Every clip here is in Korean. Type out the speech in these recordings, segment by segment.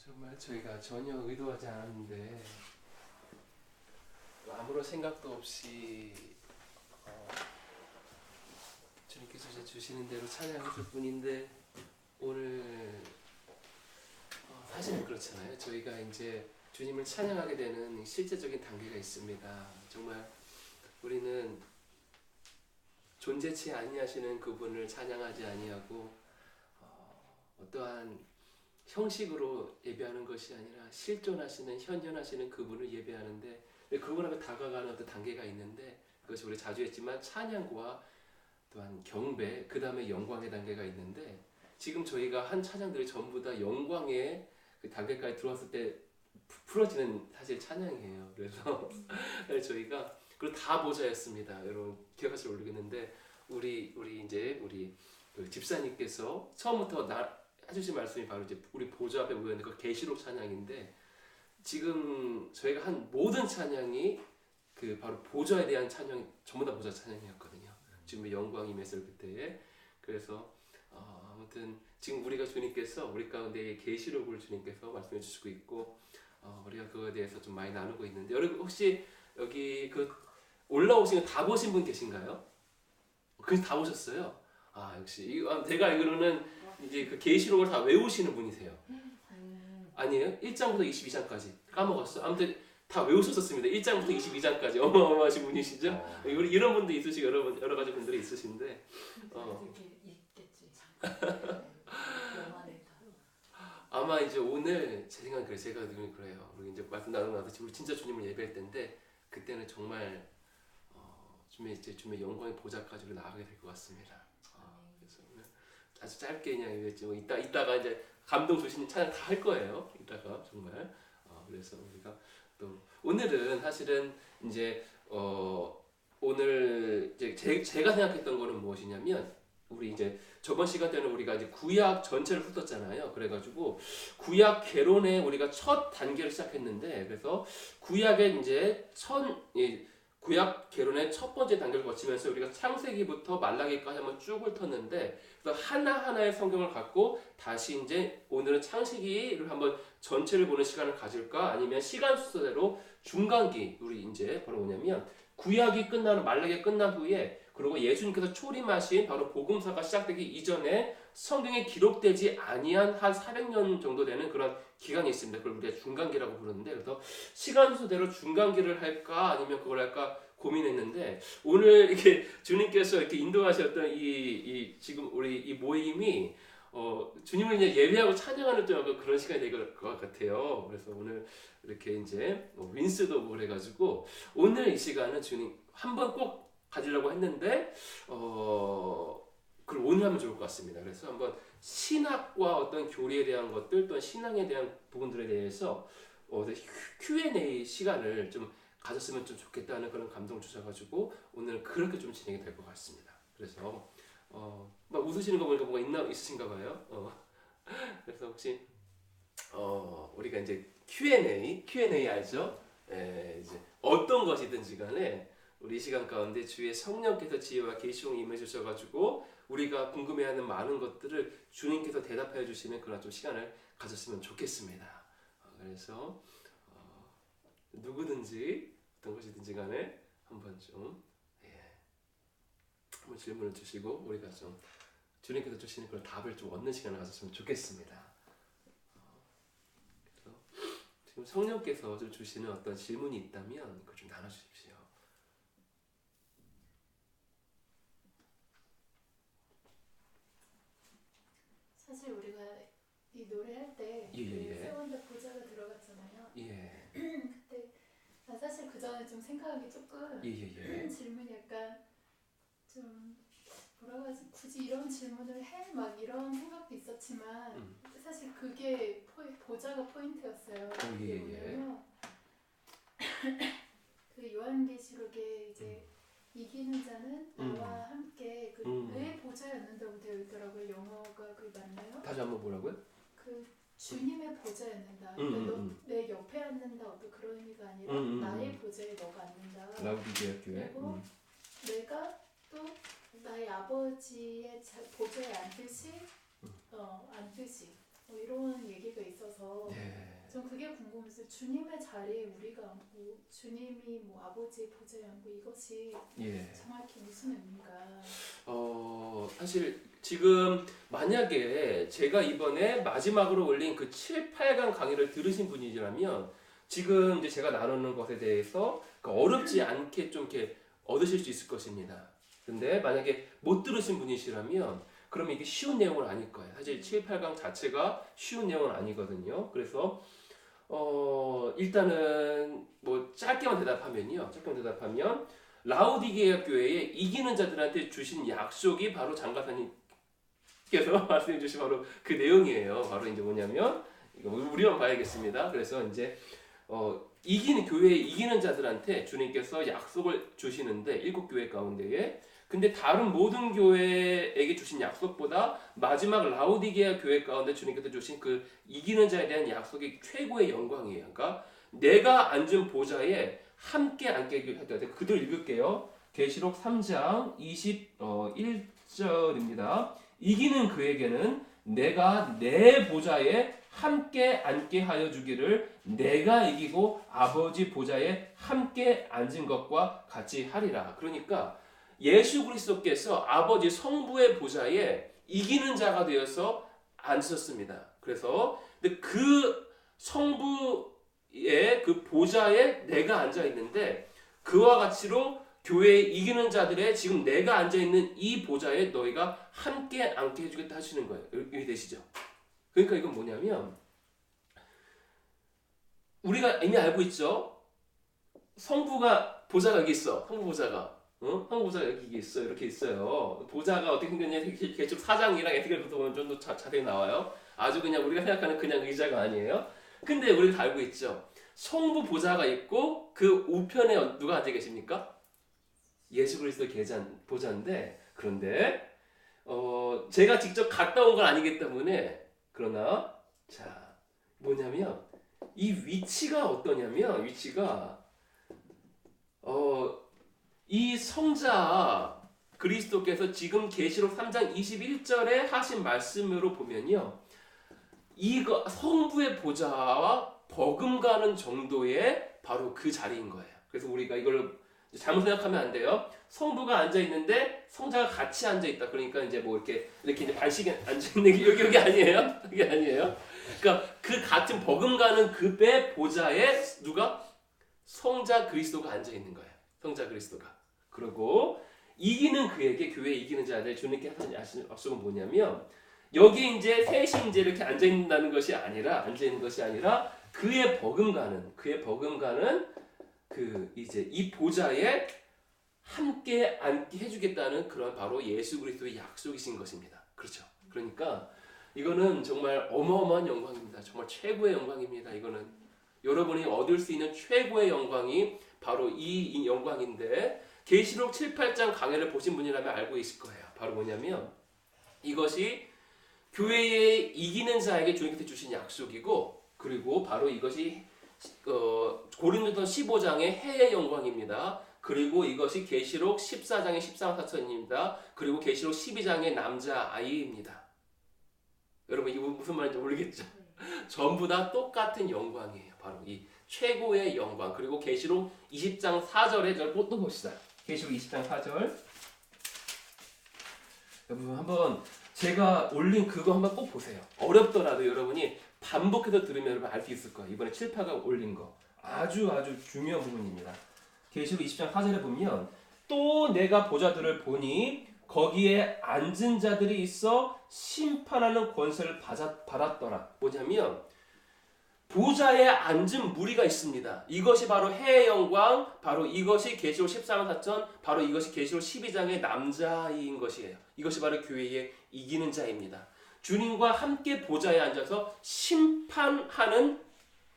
정말 저희가 전혀 의도하지 않았는데 아무런 생각도 없이 주님께서 이제 주시는 대로 찬양해줄 뿐인데 오늘 사실은 그렇잖아요. 저희가 이제 주님을 찬양하게 되는 실제적인 단계가 있습니다. 정말 우리는 존재치 아니하시는 그분을 찬양하지 아니하고 어떠한 형식으로 예배하는 것이 아니라 실존하시는 현존하시는 그분을 예배하는데 그분 앞에 다가가는 어떤 단계가 있는데 그것이 우리 자주 했지만 찬양과 또한 경배 그 다음에 영광의 단계가 있는데 지금 저희가 한 찬양들이 전부 다 영광의 그 단계까지 들어왔을 때 풀어지는 사실 찬양이에요. 그래서 저희가 그리고 다 모자였습니다. 여러분 기억하실 모르겠는데 우리 그 집사님께서 처음부터 해주신 말씀이 바로 이제 우리 보좌 앞에 모였는데 그 계시록 찬양인데 지금 저희가 한 모든 찬양이 그 바로 보좌에 대한 찬양 전부 다 보좌 찬양이었거든요. 지금 영광이 임했을 그때에 그래서 아무튼 지금 우리가 주님께서 우리 가운데 계시록을 주님께서 말씀해 주시고 있고 우리가 그거에 대해서 좀 많이 나누고 있는데 여러분 혹시 여기 그 올라오신 거 다 보신 분 계신가요? 그래서 다 보셨어요? 역시 제가 알기로는 이제 그 계시록을 다 외우시는 분이세요. 아니에요? 1장부터 22장까지 까먹었어. 아무튼 다 외우셨었습니다. 1장부터 22장까지 어마어마하신 분이시죠? 이런 분도 있으시고 여러 가지 분들이 있으신데 있겠지. 아마 이제 오늘 제 생각은 그래요. 제가 느낌이 그래요. 우리 이제 말씀 나누고 나서 우리 진짜 주님을 예배할 때인데 그때는 정말 주님의 영광의 보좌까지 나가게 될 것 같습니다. 그래서 오늘 아주 짧게 그냥 얘기했지. 이따가 이제 감동 주시는 찬양 다 할 거예요. 이따가 정말. 그래서 우리가 또 오늘은 사실은 이제 오늘 이제 제가 생각했던 거는 무엇이냐면 우리 이제 저번 시간 때는 우리가 이제 구약 전체를 훑었잖아요. 그래가지고 구약 개론에 우리가 첫 단계를 시작했는데 그래서 구약의 이제 구약 개론의 첫 번째 단계를 거치면서 우리가 창세기부터 말라기까지 한번 쭉 훑었는데 그래서 하나하나의 성경을 갖고 다시 이제 오늘은 창세기를 한번 전체를 보는 시간을 가질까 아니면 시간 순서대로 중간기 우리 이제 바로 뭐냐면 구약이 끝나는 말라기가 끝난 후에 그리고 예수님께서 초림하신 바로 복음사가 시작되기 이전에 성경에 기록되지 아니한 한 400년 정도 되는 그런 기간이 있습니다. 그걸 우리가 중간기라고 부르는데 그래서 시간 순서대로 중간기를 할까 아니면 그걸 할까 고민했는데 오늘 이렇게 주님께서 이렇게 인도하셨던 이 지금 우리 이 모임이 주님을 이제 예배하고 찬양하는 좀 그런 시간이 될 것 같아요. 그래서 오늘 이렇게 이제 윈스도 오고 그래가지고 오늘 이 시간은 주님 한번 꼭 가지려고 했는데 그걸 오늘 하면 좋을 것 같습니다. 그래서 한번 신학과 어떤 교리에 대한 것들 또한 신앙에 대한 부분들에 대해서 Q&A 시간을 좀 가졌으면 좀 좋겠다는 그런 감동을 주셔가지고 오늘 그렇게 좀 진행이 될 것 같습니다. 그래서 막 웃으시는 거 보니까 뭐가 있으신가 봐요. 그래서 혹시 우리가 이제 Q&A 알죠? 이제 어떤 것이든지 간에 우리 이 시간 가운데 주의 성령께서 지혜와 계시용이 임해 주셔가지고 우리가 궁금해하는 많은 것들을 주님께서 대답해 주시는 그런 좀 시간을 가졌으면 좋겠습니다. 그래서 누구든지 어떤 것이든지 간에 한번 좀 한번 질문을 주시고 우리가 좀 주님께서 주시는 그런 답을 좀 얻는 시간을 가졌으면 좋겠습니다. 그래서 지금 성령께서 좀 주시는 어떤 질문이 있다면 그걸 좀 나눠주십시오. 사실 우리가 이 노래할 때 세원대 보자가 들어갔잖아요. 그때 사실 그 전에 좀 생각하기 조금 질문이 약간 좀 뭐라고 하지 굳이 이런 질문을 해? 막 이런 생각도 있었지만 사실 그게 보자가 포인트였어요. 뭐냐면 그 요한계시록에 이제 이기는 자는 나와 함께 내 보좌였는다고 되어 있더라고요. 영어가 그게 맞나요? 다시 한번 뭐라고요? 그 주님의 보좌였는다. 내 옆에 앉는다 어떤 그런 의미가 아니라 나의 보좌에 너가 앉는다. 라우디게아 교회. 그리고 내가 또 나의 아버지의 보좌에 앉듯이 뭐 이런 얘기가 있어서 전 그게 궁금했어요. 주님의 자리에 우리가 앉고 주님이 뭐 아버지의 보좌에 앉고 이것이 정확히 무슨 의미인가? 사실 지금 만약에 제가 이번에 마지막으로 올린 그 7, 8강 강의를 들으신 분이라면 지금 이제 제가 나누는 것에 대해서 어렵지 않게 좀 이렇게 얻으실 수 있을 것입니다. 근데 만약에 못 들으신 분이시라면 그러면 이게 쉬운 내용은 아닐 거예요. 사실 7, 8강 자체가 쉬운 내용은 아니거든요. 그래서 일단은 뭐 짧게만 대답하면 라오디게아 교회에 이기는 자들한테 주신 약속이 바로 장가사님께서 말씀해 주신 바로 그 내용이에요. 바로 이제 뭐냐면 이거 우리만 봐야겠습니다. 그래서 이제 교회에 이기는 자들한테 주님께서 약속을 주시는데 7교회 가운데에 근데 다른 모든 교회에게 주신 약속보다 마지막 라오디게아 교회 가운데 주님께서 주신 그 이기는 자에 대한 약속이 최고의 영광이에요. 그러니까 내가 앉은 보좌에 함께 앉게 해주겠다. 그대로 읽을게요. 계시록 3장 21절입니다. 이기는 그에게는 내가 내 보좌에 함께 앉게 하여 주기를 내가 이기고 아버지 보좌에 함께 앉은 것과 같이 하리라. 그러니까 예수 그리스도께서 아버지 성부의 보좌에 이기는 자가 되어서 앉으셨습니다. 그래서 그 성부의 그 보좌에 내가 앉아 있는데 그와 같이로 교회에 이기는 자들의 지금 내가 앉아 있는 이 보좌에 너희가 함께 앉게 해주겠다 하시는 거예요. 이해되시죠? 그러니까 이건 뭐냐면 우리가 이미 알고 있죠. 성부가 보좌가 여기 있어. 성부 보좌가. 성부보좌가 여기 있어. 이렇게 있어요. 보좌가 어떻게 생겼냐? 계속 4장이랑 에티겔부터 보면 좀 더 자세히 나와요. 아주 그냥 우리가 생각하는 그냥 의자가 아니에요. 근데 우리가 다 알고 있죠. 성부 보좌가 있고 그 우편에 누가 앉아 계십니까? 예수 그리스도 보좌인데 그런데 제가 직접 갔다 온 건 아니기 때문에 그러나 자 뭐냐면 이 위치가 어떠냐면 위치가 이 성자 그리스도께서 지금 계시록 3장 21절에 하신 말씀으로 보면요. 이거 성부의 보좌와 버금가는 정도의 바로 그 자리인 거예요. 그래서 우리가 이걸 잘못 생각하면 안 돼요. 성부가 앉아 있는데 성자가 같이 앉아 있다. 그러니까 이제 뭐 이렇게 이제 반씩에 앉아 있는 게 여기 아니에요. 여기 아니에요. 그러니까 그 같은 버금가는 급의 보좌에 누가 성자 그리스도가 앉아 있는 거예요. 성자 그리스도가. 그리고 이기는 그에게 교회에 이기는 자들 주님께 하신 약속은 뭐냐면 여기 이제 셋이 이제 이렇게 앉아 있는 것이 아니라 그의 버금가는 그 이제 이 보좌에 함께 앉게 해주겠다는 그런 바로 예수 그리스도의 약속이신 것입니다. 그렇죠. 그러니까 이거는 정말 어마어마한 영광입니다. 정말 최고의 영광입니다. 이거는 여러분이 얻을 수 있는 최고의 영광이 바로 이 영광인데 계시록 7, 8장 강해를 보신 분이라면 알고 있을 거예요. 바로 뭐냐면 이것이 교회에 이기는 자에게 주님께서 주신 약속이고 그리고 바로 이것이 고린도서 15장의 해의 영광입니다. 그리고 이것이 계시록 14장의 14사천입니다. 그리고 계시록 12장의 남자아이입니다. 여러분 이거 무슨 말인지 모르겠죠? 전부 다 똑같은 영광이에요. 바로 이 최고의 영광. 그리고 계시록 20장 4절에 또 봅시다. 계시록 20장 4절. 여러분 한번 제가 올린 그거 한번 꼭 보세요. 어렵더라도 여러분이 반복해서 들으면 여러분 알 수 있을 거예요. 이번에 7, 8강 올린 거. 아주 중요한 부분입니다. 계시록 20장 4절에 보면 또 내가 보좌들을 보니 거기에 앉은 자들이 있어 심판하는 권세를 받았더라. 뭐냐면 보좌에 앉은 무리가 있습니다. 이것이 바로 해의 영광, 바로 이것이 계시록 14장 4천, 바로 이것이 계시록 12장의 남자인 것이에요. 이것이 바로 교회의 이기는 자입니다. 주님과 함께 보좌에 앉아서 심판하는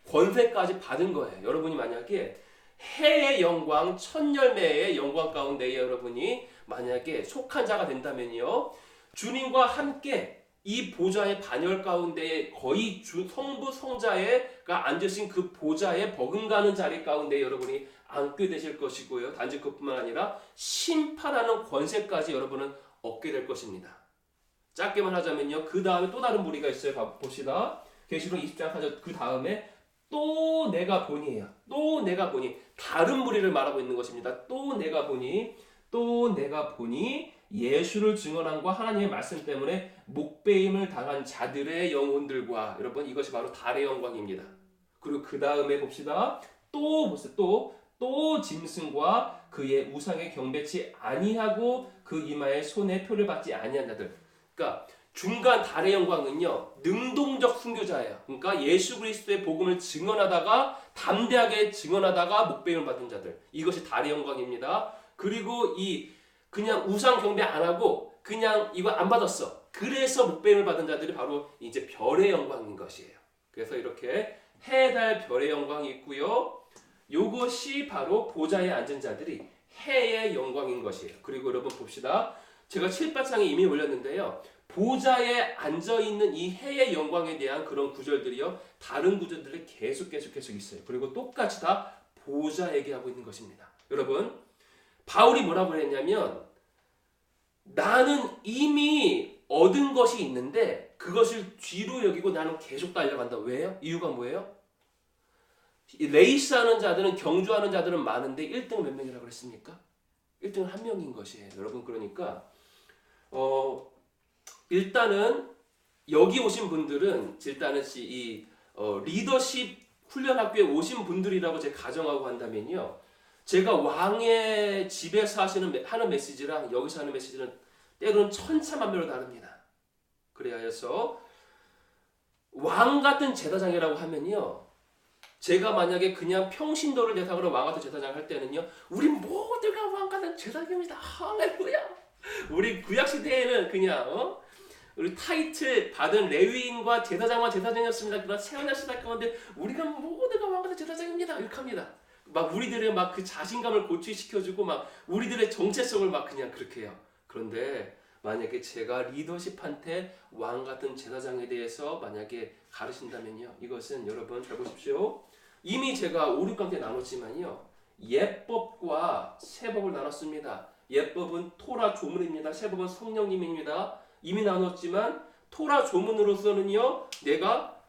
권세까지 받은 거예요. 여러분이 만약에 해의 영광, 천열매의 영광 가운데 여러분이 만약에 속한 자가 된다면요. 주님과 함께 이 보좌의 반열 가운데 거의 성부 성자가 앉으신 그 보좌에 버금가는 자리 가운데 여러분이 앉게 되실 것이고요. 단지 그뿐만 아니라 심판하는 권세까지 여러분은 얻게 될 것입니다. 짧게만 하자면요. 그 다음에 또 다른 무리가 있어요. 봅시다. 계시록 20장 4절 그 다음에 또 내가 보니예요. 또 내가 보니. 다른 무리를 말하고 있는 것입니다. 또 내가 보니, 또 내가 보니 예수를 증언함과 하나님의 말씀 때문에 목배임을 당한 자들의 영혼들과, 여러분 이것이 바로 달의 영광입니다. 그리고 그 다음에 봅시다. 또 보세요. 또 짐승과 그의 우상에 경배치 아니하고 그 이마에 손에 표를 받지 아니한 자들. 그러니까 중간 달의 영광은요, 능동적 순교자예요. 그러니까 예수 그리스도의 복음을 증언하다가 담대하게 증언하다가 목배임을 받은 자들. 이것이 달의 영광입니다. 그리고 이 그냥 우상 경배 안 하고 그냥 이거 안 받았어. 그래서 목배임을 받은 자들이 바로 이제 별의 영광인 것이에요. 그래서 이렇게 해, 달, 별의 영광이 있고요. 요것이 바로 보좌에 앉은 자들이 해의 영광인 것이에요. 그리고 여러분 봅시다. 제가 7바창에 이미 올렸는데요. 보좌에 앉아있는 이 해의 영광에 대한 그런 구절들이요. 다른 구절들이 계속 있어요. 그리고 똑같이 다 보좌 얘기하고 있는 것입니다. 여러분, 바울이 뭐라고 했냐면 나는 이미 얻은 것이 있는데 그것을 뒤로 여기고 나는 계속 달려간다. 왜요? 이유가 뭐예요? 레이스하는 자들은, 경주하는 자들은 많은데 1등은 몇 명이라고 그랬습니까? 1등은 한 명인 것이에요. 여러분, 그러니까 일단은 여기 오신 분들은 일단은 이 리더십 훈련학교에 오신 분들이라고 제가 가정하고 한다면요. 제가 왕의 집에서 하는 메시지랑 여기서 하는 메시지는 때로는 천차만별로 다릅니다. 그래야 해서 왕 같은 제사장이라고 하면요. 제가 만약에 그냥 평신도를 대상으로 왕 같은 제사장 할 때는요. 우리 모두가 왕 같은 제사장입니다. 할렐루야. 우리 구약시대에는 그냥 우리 타이틀 받은 레위인과 제사장만 제사장이었습니다. 그러나 새언약 시대 가운데 우리가 모두가 왕 같은 제사장입니다. 이렇게 합니다. 막 우리들의 막 그 자신감을 고취시켜주고 막 우리들의 정체성을 막 그냥 그렇게 해요. 그런데 만약에 제가 리더십한테 왕 같은 제사장에 대해서 만약에 가르친다면요. 이것은 여러분 잘 보십시오. 이미 제가 5, 6강 때 나눴지만요. 예법과 세법을 나눴습니다. 예법은 토라 조문입니다. 세법은 성령님입니다. 이미 나눴지만 토라 조문으로서는요. 내가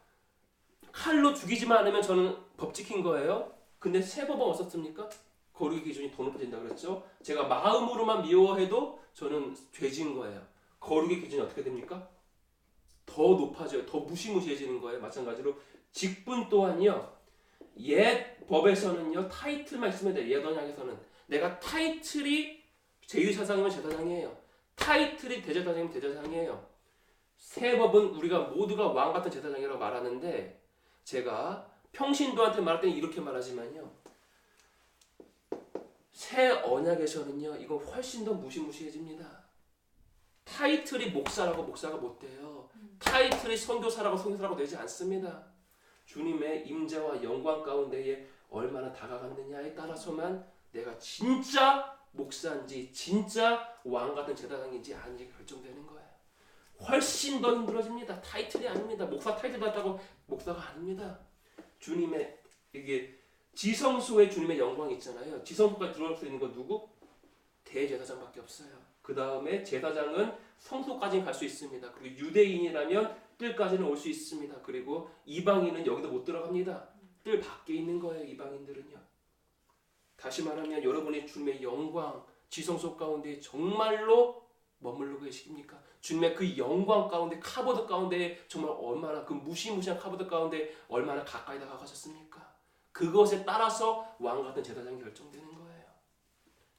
칼로 죽이지만 않으면 저는 법 지킨 거예요. 근데 세법은 어떻습니까? 거룩의 기준이 더 높아진다 그랬죠. 제가 마음으로만 미워해도 저는 죄진 거예요. 거룩의 기준이 어떻게 됩니까? 더 높아져요. 더 무시무시해지는 거예요. 마찬가지로 직분 또한요. 옛 법에서는요. 타이틀만 있으면 돼요. 옛 언약에서는 내가 타이틀이 제2사장이면 제사장이에요. 타이틀이 대제사장이면 대제사장이에요. 새 법은 우리가 모두가 왕 같은 제사장이라고 말하는데 제가 평신도한테 말할 때는 이렇게 말하지만요. 새 언약에서는요. 이건 훨씬 더 무시무시해집니다. 타이틀이 목사라고 목사가 못 돼요. 타이틀이 선교사라고 선교사라고 되지 않습니다. 주님의 임재와 영광 가운데에 얼마나 다가갔느냐에 따라서만 내가 진짜 목사인지 진짜 왕 같은 제사장인지 아닌지 결정되는 거예요. 훨씬 더 힘들어집니다. 타이틀이 아닙니다. 목사 타이틀 받았다고 목사가 아닙니다. 주님의 이게 지성소에 주님의 영광이 있잖아요. 지성소까지 들어올 수 있는 건 누구? 대제사장밖에 없어요. 그 다음에 제사장은 성소까지는 갈 수 있습니다. 그리고 유대인이라면 뜰까지는 올 수 있습니다. 그리고 이방인은 여기도 못 들어갑니다. 뜰 밖에 있는 거예요. 이방인들은요. 다시 말하면 여러분이 주님의 영광, 지성소 가운데 정말로 머물러 계십니까? 주님의 그 영광 가운데, 카보드 가운데 정말 얼마나 그 무시무시한 카보드 가운데 얼마나 가까이 다가가셨습니까? 그것에 따라서 왕 같은 제사장이 결정되는 거예요.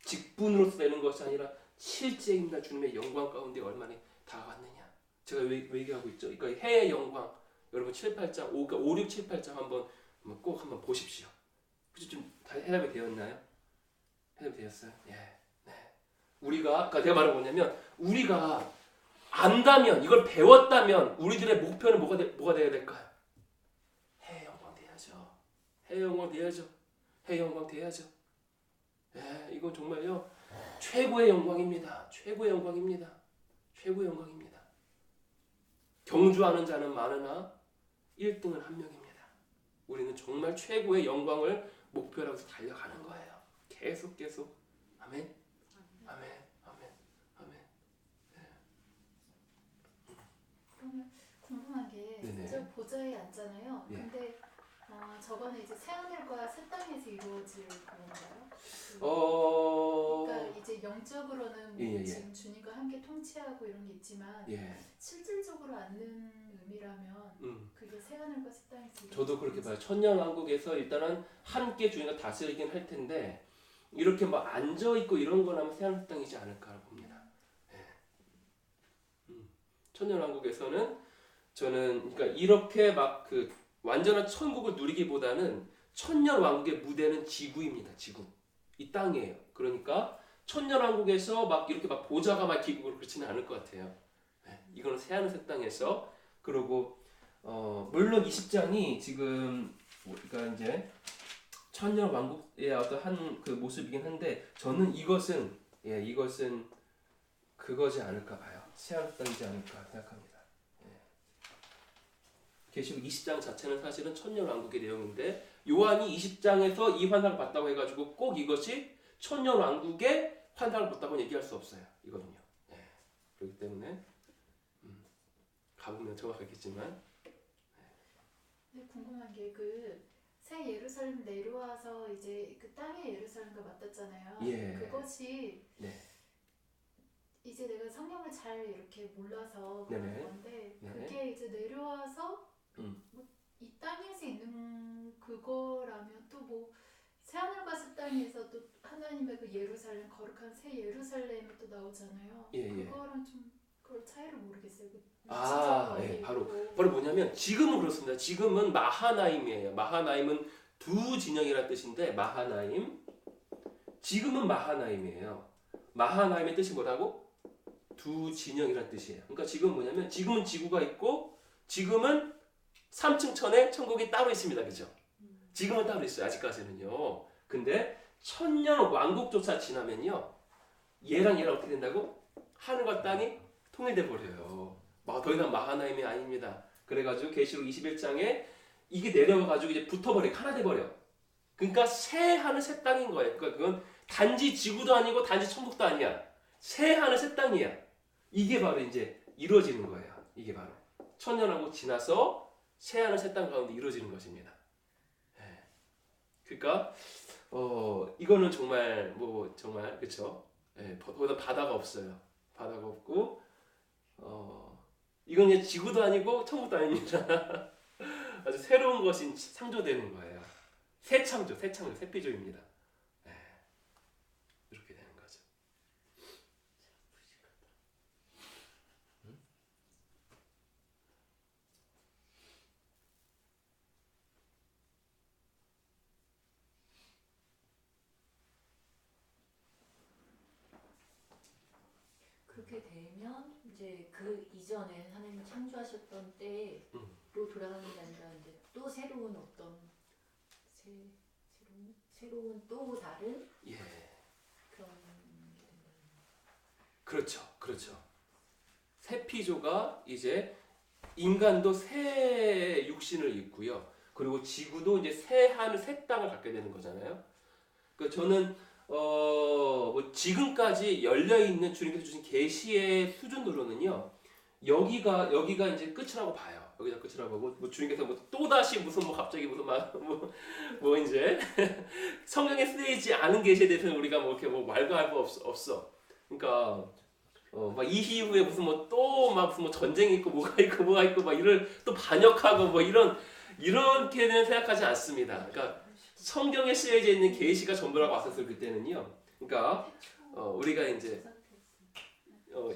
직분으로서 되는 것이 아니라 실제입니다. 주님의 영광 가운데 얼마나 다가갔느냐. 제가 왜 얘기하고 있죠? 그러니까 해의 영광. 여러분 7, 8장, 5, 6, 7, 8장 꼭 한번 보십시오. 그치? 좀 다 해답이 되었나요? 해답이 되었어요? 예. 네. 우리가, 그러니까 내가 말하는 뭐냐면, 우리가 안다면, 이걸 배웠다면, 우리들의 목표는 뭐가 되어야 될까요? 해의 영광 돼야죠. 해의 영광 돼야죠. 해의 영광 돼야죠. 예, 이건 정말요, 최고의 영광입니다. 최고의 영광입니다. 최고의 영광입니다. 경주하는 자는 많으나 1등은 한 명입니다. 우리는 정말 최고의 영광을 목표로 해서 달려가는 거예요. 계속. 아멘. 아멘. 아멘. 아멘. 네. 그러면 궁금한 게 저 보좌에 앉잖아요. 예. 근데 저거는 이제 새하늘과 새 땅에서 이루어질 건가요? 그러니까 이제 영적으로는 뭐 지금 주님과 함께 통치하고 이런 게 있지만 실질적으로 않는 의미라면 그게 새하늘과 새 땅에서 저도 그렇게 봐요. 천년왕국에서 일단은 함께 주님과 다스리긴 할 텐데 이렇게 막 앉아 있고 이런 거라면 새하늘 새 땅이지 않을까 봅니다. 천년왕국에서는 저는 그러니까 이렇게 막 그 완전한 천국을 누리기보다는 천년왕국의 무대는 지구입니다. 지구. 이 땅이에요. 그러니까 천년왕국에서 막 이렇게 막 보좌가 막 기고 그렇지는 않을 것 같아요. 이거는 새하늘 새 땅에서 그리고 물론 20장이 지금 그러니까 이제 천년왕국의 어떤 한 그 모습이긴 한데 저는 이것은 그거지 않을까 봐요. 새하늘 새 땅이지 않을까 생각합니다. 계시록 20장 자체는 사실은 천년왕국의 내용인데 요한이 20장에서 이 환상을 봤다고 해가지고 꼭 이것이 천년왕국의 환상을 봤다고 얘기할 수 없어요. 이거는요. 그렇기 때문에 가보면 정확하겠지만 근데 궁금한 게 그 새 예루살렘 내려와서 이제 그 땅의 예루살렘과 맞닿잖아요. 그것이 이제 내가 성경을 잘 이렇게 몰라서 그런 건데 그게 이제 내려와서 뭐 이 땅에서 있는 그거라면 또 뭐 새하늘과 새 땅에서 또 하나님의 그 예루살렘 거룩한 새 예루살렘이 또 나오잖아요. 그거랑 좀 그걸 차이를 모르겠어요. 바로 뭐냐면 지금은 그렇습니다. 지금은 마하나임이에요. 마하나임은 두 진영이라는 뜻인데 마하나임 지금은 마하나임이에요. 마하나임의 뜻이 뭐라고? 두 진영이라는 뜻이에요. 그러니까 지금 뭐냐면 지금은 지구가 있고 지금은 3층 천에 천국이 따로 있습니다. 그죠? 지금은 따로 있어요. 아직까지는요. 근데 천년 왕국조차 지나면요. 얘랑 어떻게 된다고? 하늘과 땅이 통일돼 버려요. 더 이상 마하나임이 아닙니다. 그래가지고 계시록 21장에 이게 내려와가지고 이제 붙어버려, 하나 돼버려. 그러니까 새 하늘 새 땅인 거예요. 그러니까 그건 단지 지구도 아니고 단지 천국도 아니야. 새 하늘 새 땅이야. 이게 바로 이제 이루어지는 거예요. 이게 바로 천년왕국 지나서 새 하늘 새 땅 가운데 이루어지는 것입니다. 그러니까 이거는 정말 정말 그렇죠. 보다 바다가 없어요. 바다가 없고 이건 이제 지구도 아니고 천국도 아닙니다. 아주 새로운 것이 창조되는 거예요. 새 창조, 새 피조입니다. 이렇게 되는 거죠. 그렇게 되면 이제 그 이전에 하나님이 창조하셨던 때로 돌아가는 게 아니라 이제 또 새로운 어떤 새로운 또 다른 그런 게 그렇죠. 새 피조가 이제 인간도 새 육신을 입고요. 그리고 지구도 이제 새 하늘 새 땅을 갖게 되는 거잖아요. 그러니까 저는 지금까지 열려 있는 주님께서 주신 계시의 수준으로는요. 여기가 이제 끝이라고 봐요. 여기가 끝이라고 보고 주님께서 또 다시 무슨 갑자기 무슨 이제 성경에 쓰이지 않은 계시에 대해서는 우리가 이렇게 말과할 거 없어. 그러니까 이후에 무슨 무슨 전쟁이 있고 뭐가 있고 막 이를 또 반역하고 이렇게는 생각하지 않습니다. 그러니까 성경에 쓰여져 있는 계시가 전부라고 왔었을 그때는요. 그러니까 우리가 이제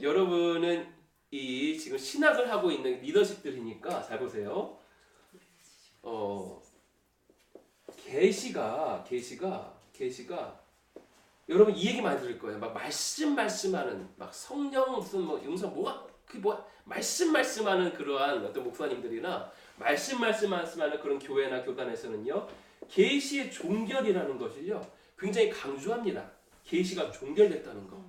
여러분은 이 지금 신학을 하고 있는 리더십들이니까 잘 보세요. 계시가 여러분 이 얘기 많이 들을 거예요. 막 말씀하는 막 성령 무슨 용서 말씀하는 그러한 어떤 목사님들이나 말씀하는 그런 교회나 교단에서는요. 계시의 종결이라는 것을요. 굉장히 강조합니다. 계시가 종결됐다는 거.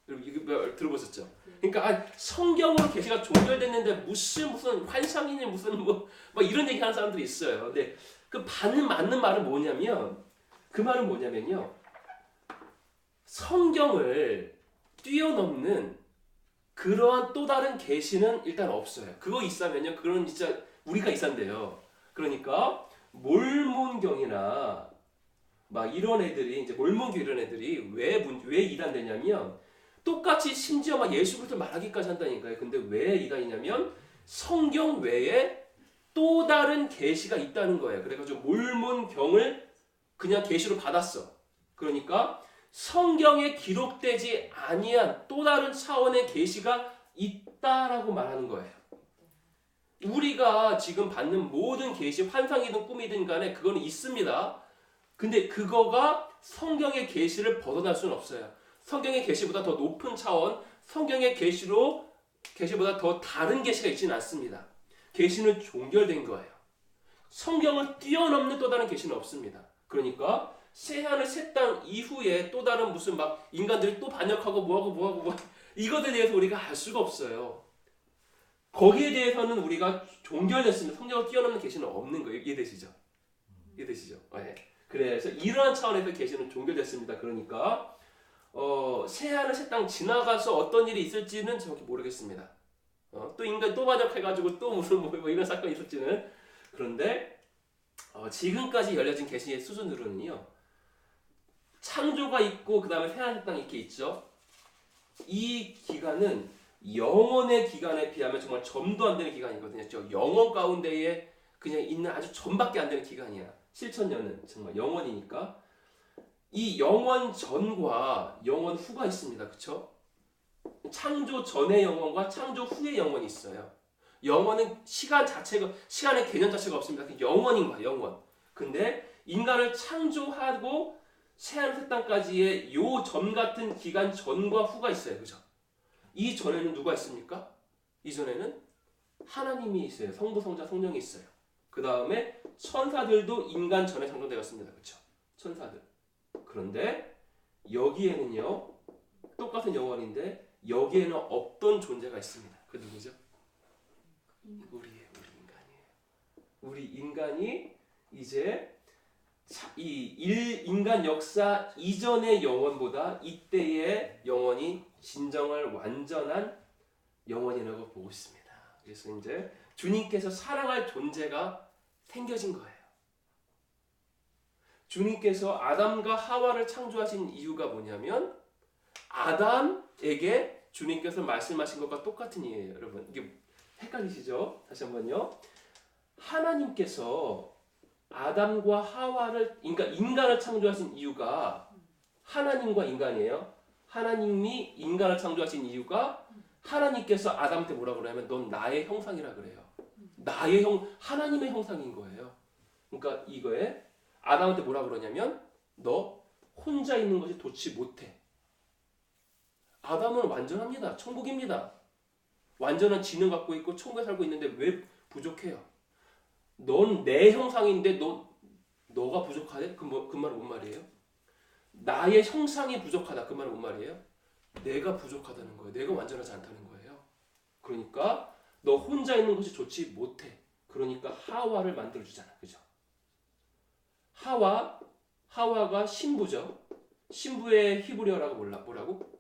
여러분 이거 들어보셨죠? 그러니까 성경으로 계시가 종결됐는데 무슨 환상이니 무슨 이런 얘기 하는 사람들이 있어요. 근데 그 맞는 말은 뭐냐면 그 말은 뭐냐면요. 성경을 뛰어넘는 그러한 또 다른 계시는 일단 없어요. 그거 있으면요. 그건 진짜 우리가 있었는데요. 그러니까 몰몬경이나 막 이런 애들이 이제 몰몬교 이런 애들이 왜 이단되냐면 똑같이 심지어 막 예수 그리스도 말하기까지 한다니까요. 근데 왜 이단이냐면 성경 외에 또 다른 계시가 있다는 거예요. 그래가지고 몰몬경을 그냥 계시로 받았어. 그러니까 성경에 기록되지 아니한 또 다른 차원의 계시가 있다라고 말하는 거예요. 우리가 지금 받는 모든 계시, 환상이든 꿈이든 간에 그거는 있습니다. 근데 그거가 성경의 계시를 벗어날 수는 없어요. 성경의 계시보다 더 높은 차원, 성경의 계시보다 더 다른 계시가 있지는 않습니다. 계시는 종결된 거예요. 성경을 뛰어넘는 또 다른 계시는 없습니다. 그러니까 새하늘 새 땅 이후에 또 다른 무슨 막 인간들이 또 반역하고 뭐하고 이것에 대해서 우리가 알 수가 없어요. 거기에 대해서는 우리가 종결됐습니다. 성경을 뛰어넘는 계시는 없는 거예요. 이해되시죠? 이해되시죠? 네. 그래서 이러한 차원에서 계시는 종결됐습니다. 그러니까 새하늘 새 땅 지나가서 어떤 일이 있을지는 정확히 모르겠습니다. 또 인간 또 반역해가지고 또 무슨 뭐 이런 사건이 있을지는. 그런데 지금까지 열려진 계시의 수준으로는요, 창조가 있고 그 다음에 새하늘 새 땅이 이렇게 있죠. 이 기간은 영원의 기간에 비하면 정말 점도 안 되는 기간이거든요. 영원 가운데에 그냥 있는 아주 점밖에 안 되는 기간이야. 실천년은 정말 영원이니까. 이 영원 전과 영원 후가 있습니다. 그쵸? 창조 전의 영원과 창조 후의 영원이 있어요. 영원은 시간의 개념 자체가 없습니다. 영원인 거야, 영원. 근데 인간을 창조하고 새하늘 새 땅까지의 요 점 같은 기간 전과 후가 있어요. 그죠? 이 전에는 누가 있습니까? 이 전에는 하나님이 있어요. 성부, 성자, 성령이 있어요. 그 다음에 천사들도 인간 전에 창조되었습니다. 그렇죠? 천사들. 그런데 여기에는요, 똑같은 영혼인데 여기에는 없던 존재가 있습니다. 그 누구죠? 우리 인간이에요. 우리 인간이 이제 인간 역사 이전의 영혼보다 이때의 영혼이 진정한 완전한 영혼이라고 보고 있습니다. 그래서 이제 주님께서 사랑할 존재가 생겨진 거예요. 주님께서 아담과 하와를 창조하신 이유가 뭐냐면 아담에게 주님께서 말씀하신 것과 똑같은 이유예요. 여러분 이게 헷갈리시죠? 다시 한번요. 하나님께서 아담과 하와를, 그러니까 인간을 창조하신 이유가 하나님과 인간이에요. 하나님이 인간을 창조하신 이유가 하나님께서 아담한테 뭐라고 그러냐면 넌 나의 형상이라 그래요. 하나님의 형상인 거예요. 그러니까 이거에 아담한테 뭐라고 그러냐면 너 혼자 있는 것이 좋지 못해. 아담은 완전합니다. 천국입니다. 완전한 지능 갖고 있고 천국에 살고 있는데 왜 부족해요? 넌 내 형상인데 너가 부족하대? 그 말은 뭔 말이에요? 나의 형상이 부족하다. 그 말은 뭔 말이에요? 내가 부족하다는 거예요. 내가 완전하지 않다는 거예요. 그러니까 너 혼자 있는 것이 좋지 못해. 그러니까 하와를 만들어주잖아. 그죠? 하와가 신부죠. 신부의 히브리어라고 뭐라고?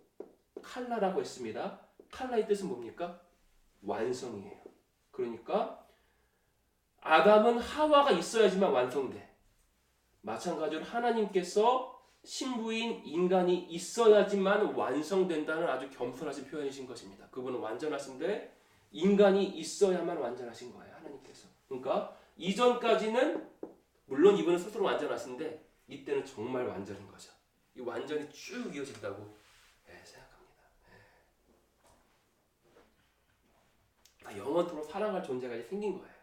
칼라라고 했습니다. 칼라의 뜻은 뭡니까? 완성이에요. 그러니까 아담은 하와가 있어야지만 완성돼. 마찬가지로 하나님께서 신부인 인간이 있어야지만 완성된다는 아주 겸손하신 표현이신 것입니다. 그분은 완전하신데 인간이 있어야만 완전하신 거예요. 하나님께서. 그러니까 이전까지는 물론 이분은 스스로 완전하신데 이때는 정말 완전인 거죠. 이 완전히 쭉 이어진다고 생각합니다. 영원토록 사랑할 존재가 이제 생긴 거예요.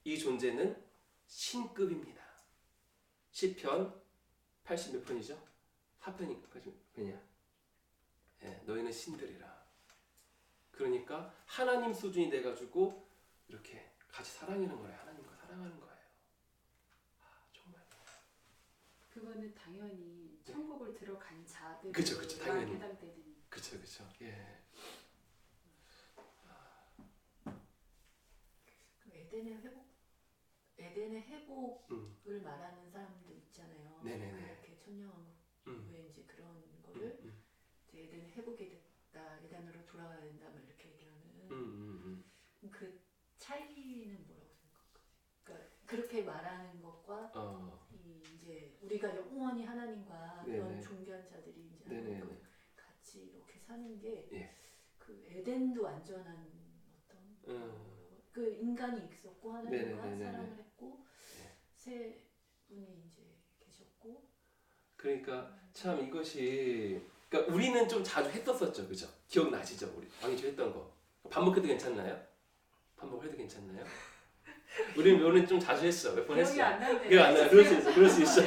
이 존재는 신급입니다. 시편 80몇 편이죠? 4편이냐? 너희는 신들이라. 그러니까 하나님 수준이 돼가지고 이렇게 같이 사랑하는 거예요. 하나님과 사랑하는 거예요. 정말. 그거는 당연히 천국을 들어간 자들이 그쵸, 당연히. 해당되는. 그쵸. 예. 에덴의 회복을 말하는 사람들 있잖아요. 네네네. 그렇게 천년왕국에 이제 그런 거를 이제 에덴의 회복이 됐다, 에덴으로 돌아가야 된다, 막 이렇게 얘기하는 그 차이는 뭐라고 생각할까요? 그러니까 그렇게 말하는 것과 이제 우리가 영원히 하나님과 그런 존귀한 자들이 이제 하나님과 같이 이렇게 사는 게 그 에덴도 완전한 어떤 그 인간이 있었고 하나님과 사랑을 했고 세 분이 이제 계셨고 그러니까 참 이것이 그러니까 우리는 좀 자주 했었었죠, 그죠? 기억나시죠, 우리 방이주 했던 거 반복해도 괜찮나요? 반복해도 괜찮나요? 우리는 좀 자주 했어. 몇 번 했어. 기억이 안 나는데. 기억 안 나요. 그럴 수 있어. 그럴 수 있어.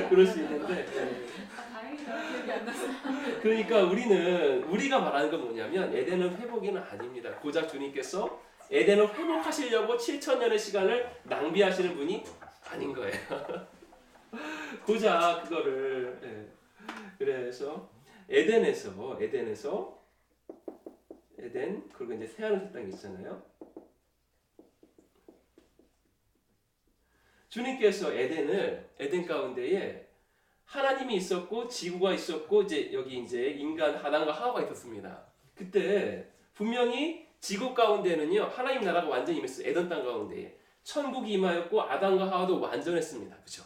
그럴 수 있는데. 다행이다. 기억이 안 났어. 그러니까 우리가 말하는 건 뭐냐면 에덴은 회복이는 아닙니다. 고작 주님께서 에덴을 회복하시려고 7,000년의 시간을 낭비하시는 분이 아닌 거예요. 고작 그거를 그래서 에덴에서 그리고 이제 새하늘 땅이 있잖아요. 주님께서 에덴 가운데에 하나님이 있었고 지구가 있었고 이제 여기 이제 인간 아담과 하와가 있었습니다. 그때 분명히 지구 가운데는요 하나님 나라가 완전히 임했어요. 에덴 땅 가운데에 천국이 임하였고 아담과 하와도 완전했습니다. 그죠?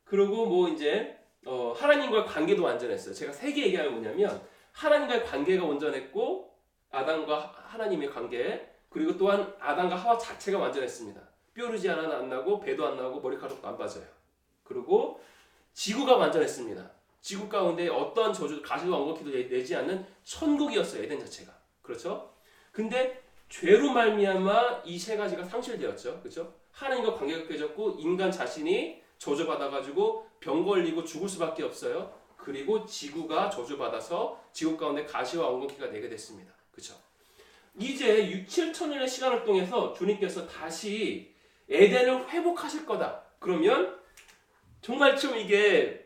그리고 뭐 이제 하나님과의 관계도 완전했어요. 제가 세 개 얘기하면 뭐냐면 하나님과의 관계가 온전했고 아담과 하나님의 관계 그리고 또한 아담과 하와 자체가 완전했습니다. 뾰루지 하나는 안 나고 배도 안 나오고 머리카락도 안 빠져요. 그리고 지구가 완전했습니다. 지구 가운데 어떤 저주 가시도 왕곡기도 내지 않는 천국이었어요. 에덴 자체가. 그렇죠? 근데 죄로 말미암아 이 세 가지가 상실되었죠. 그렇죠? 하나님과 관계가 깨졌고 인간 자신이 저주받아가지고 병 걸리고 죽을 수밖에 없어요. 그리고 지구가 저주받아서 지구 가운데 가시와 왕곡기가 내게 됐습니다. 그렇죠? 이제 7,000년의 시간을 통해서 주님께서 다시 에덴을 회복하실 거다. 그러면 정말 좀 이게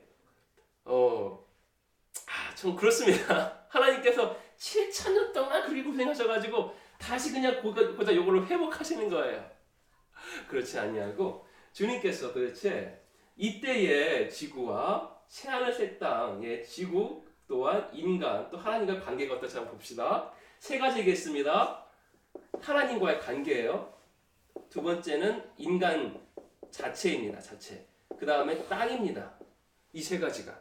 좀 그렇습니다. 하나님께서 7,000년 동안 그렇게 고생하셔가지고 다시 그냥 고작 이걸로 회복하시는 거예요. 그렇지 아니하고 주님께서 도대체 이때의 지구와 새하늘 새 땅의 지구 또한 인간 또 하나님과의 관계가 어떨지 한번 봅시다. 세 가지겠습니다. 하나님과의 관계예요. 두 번째는 인간 자체입니다. 자체. 그 다음에 땅입니다. 이 세 가지가.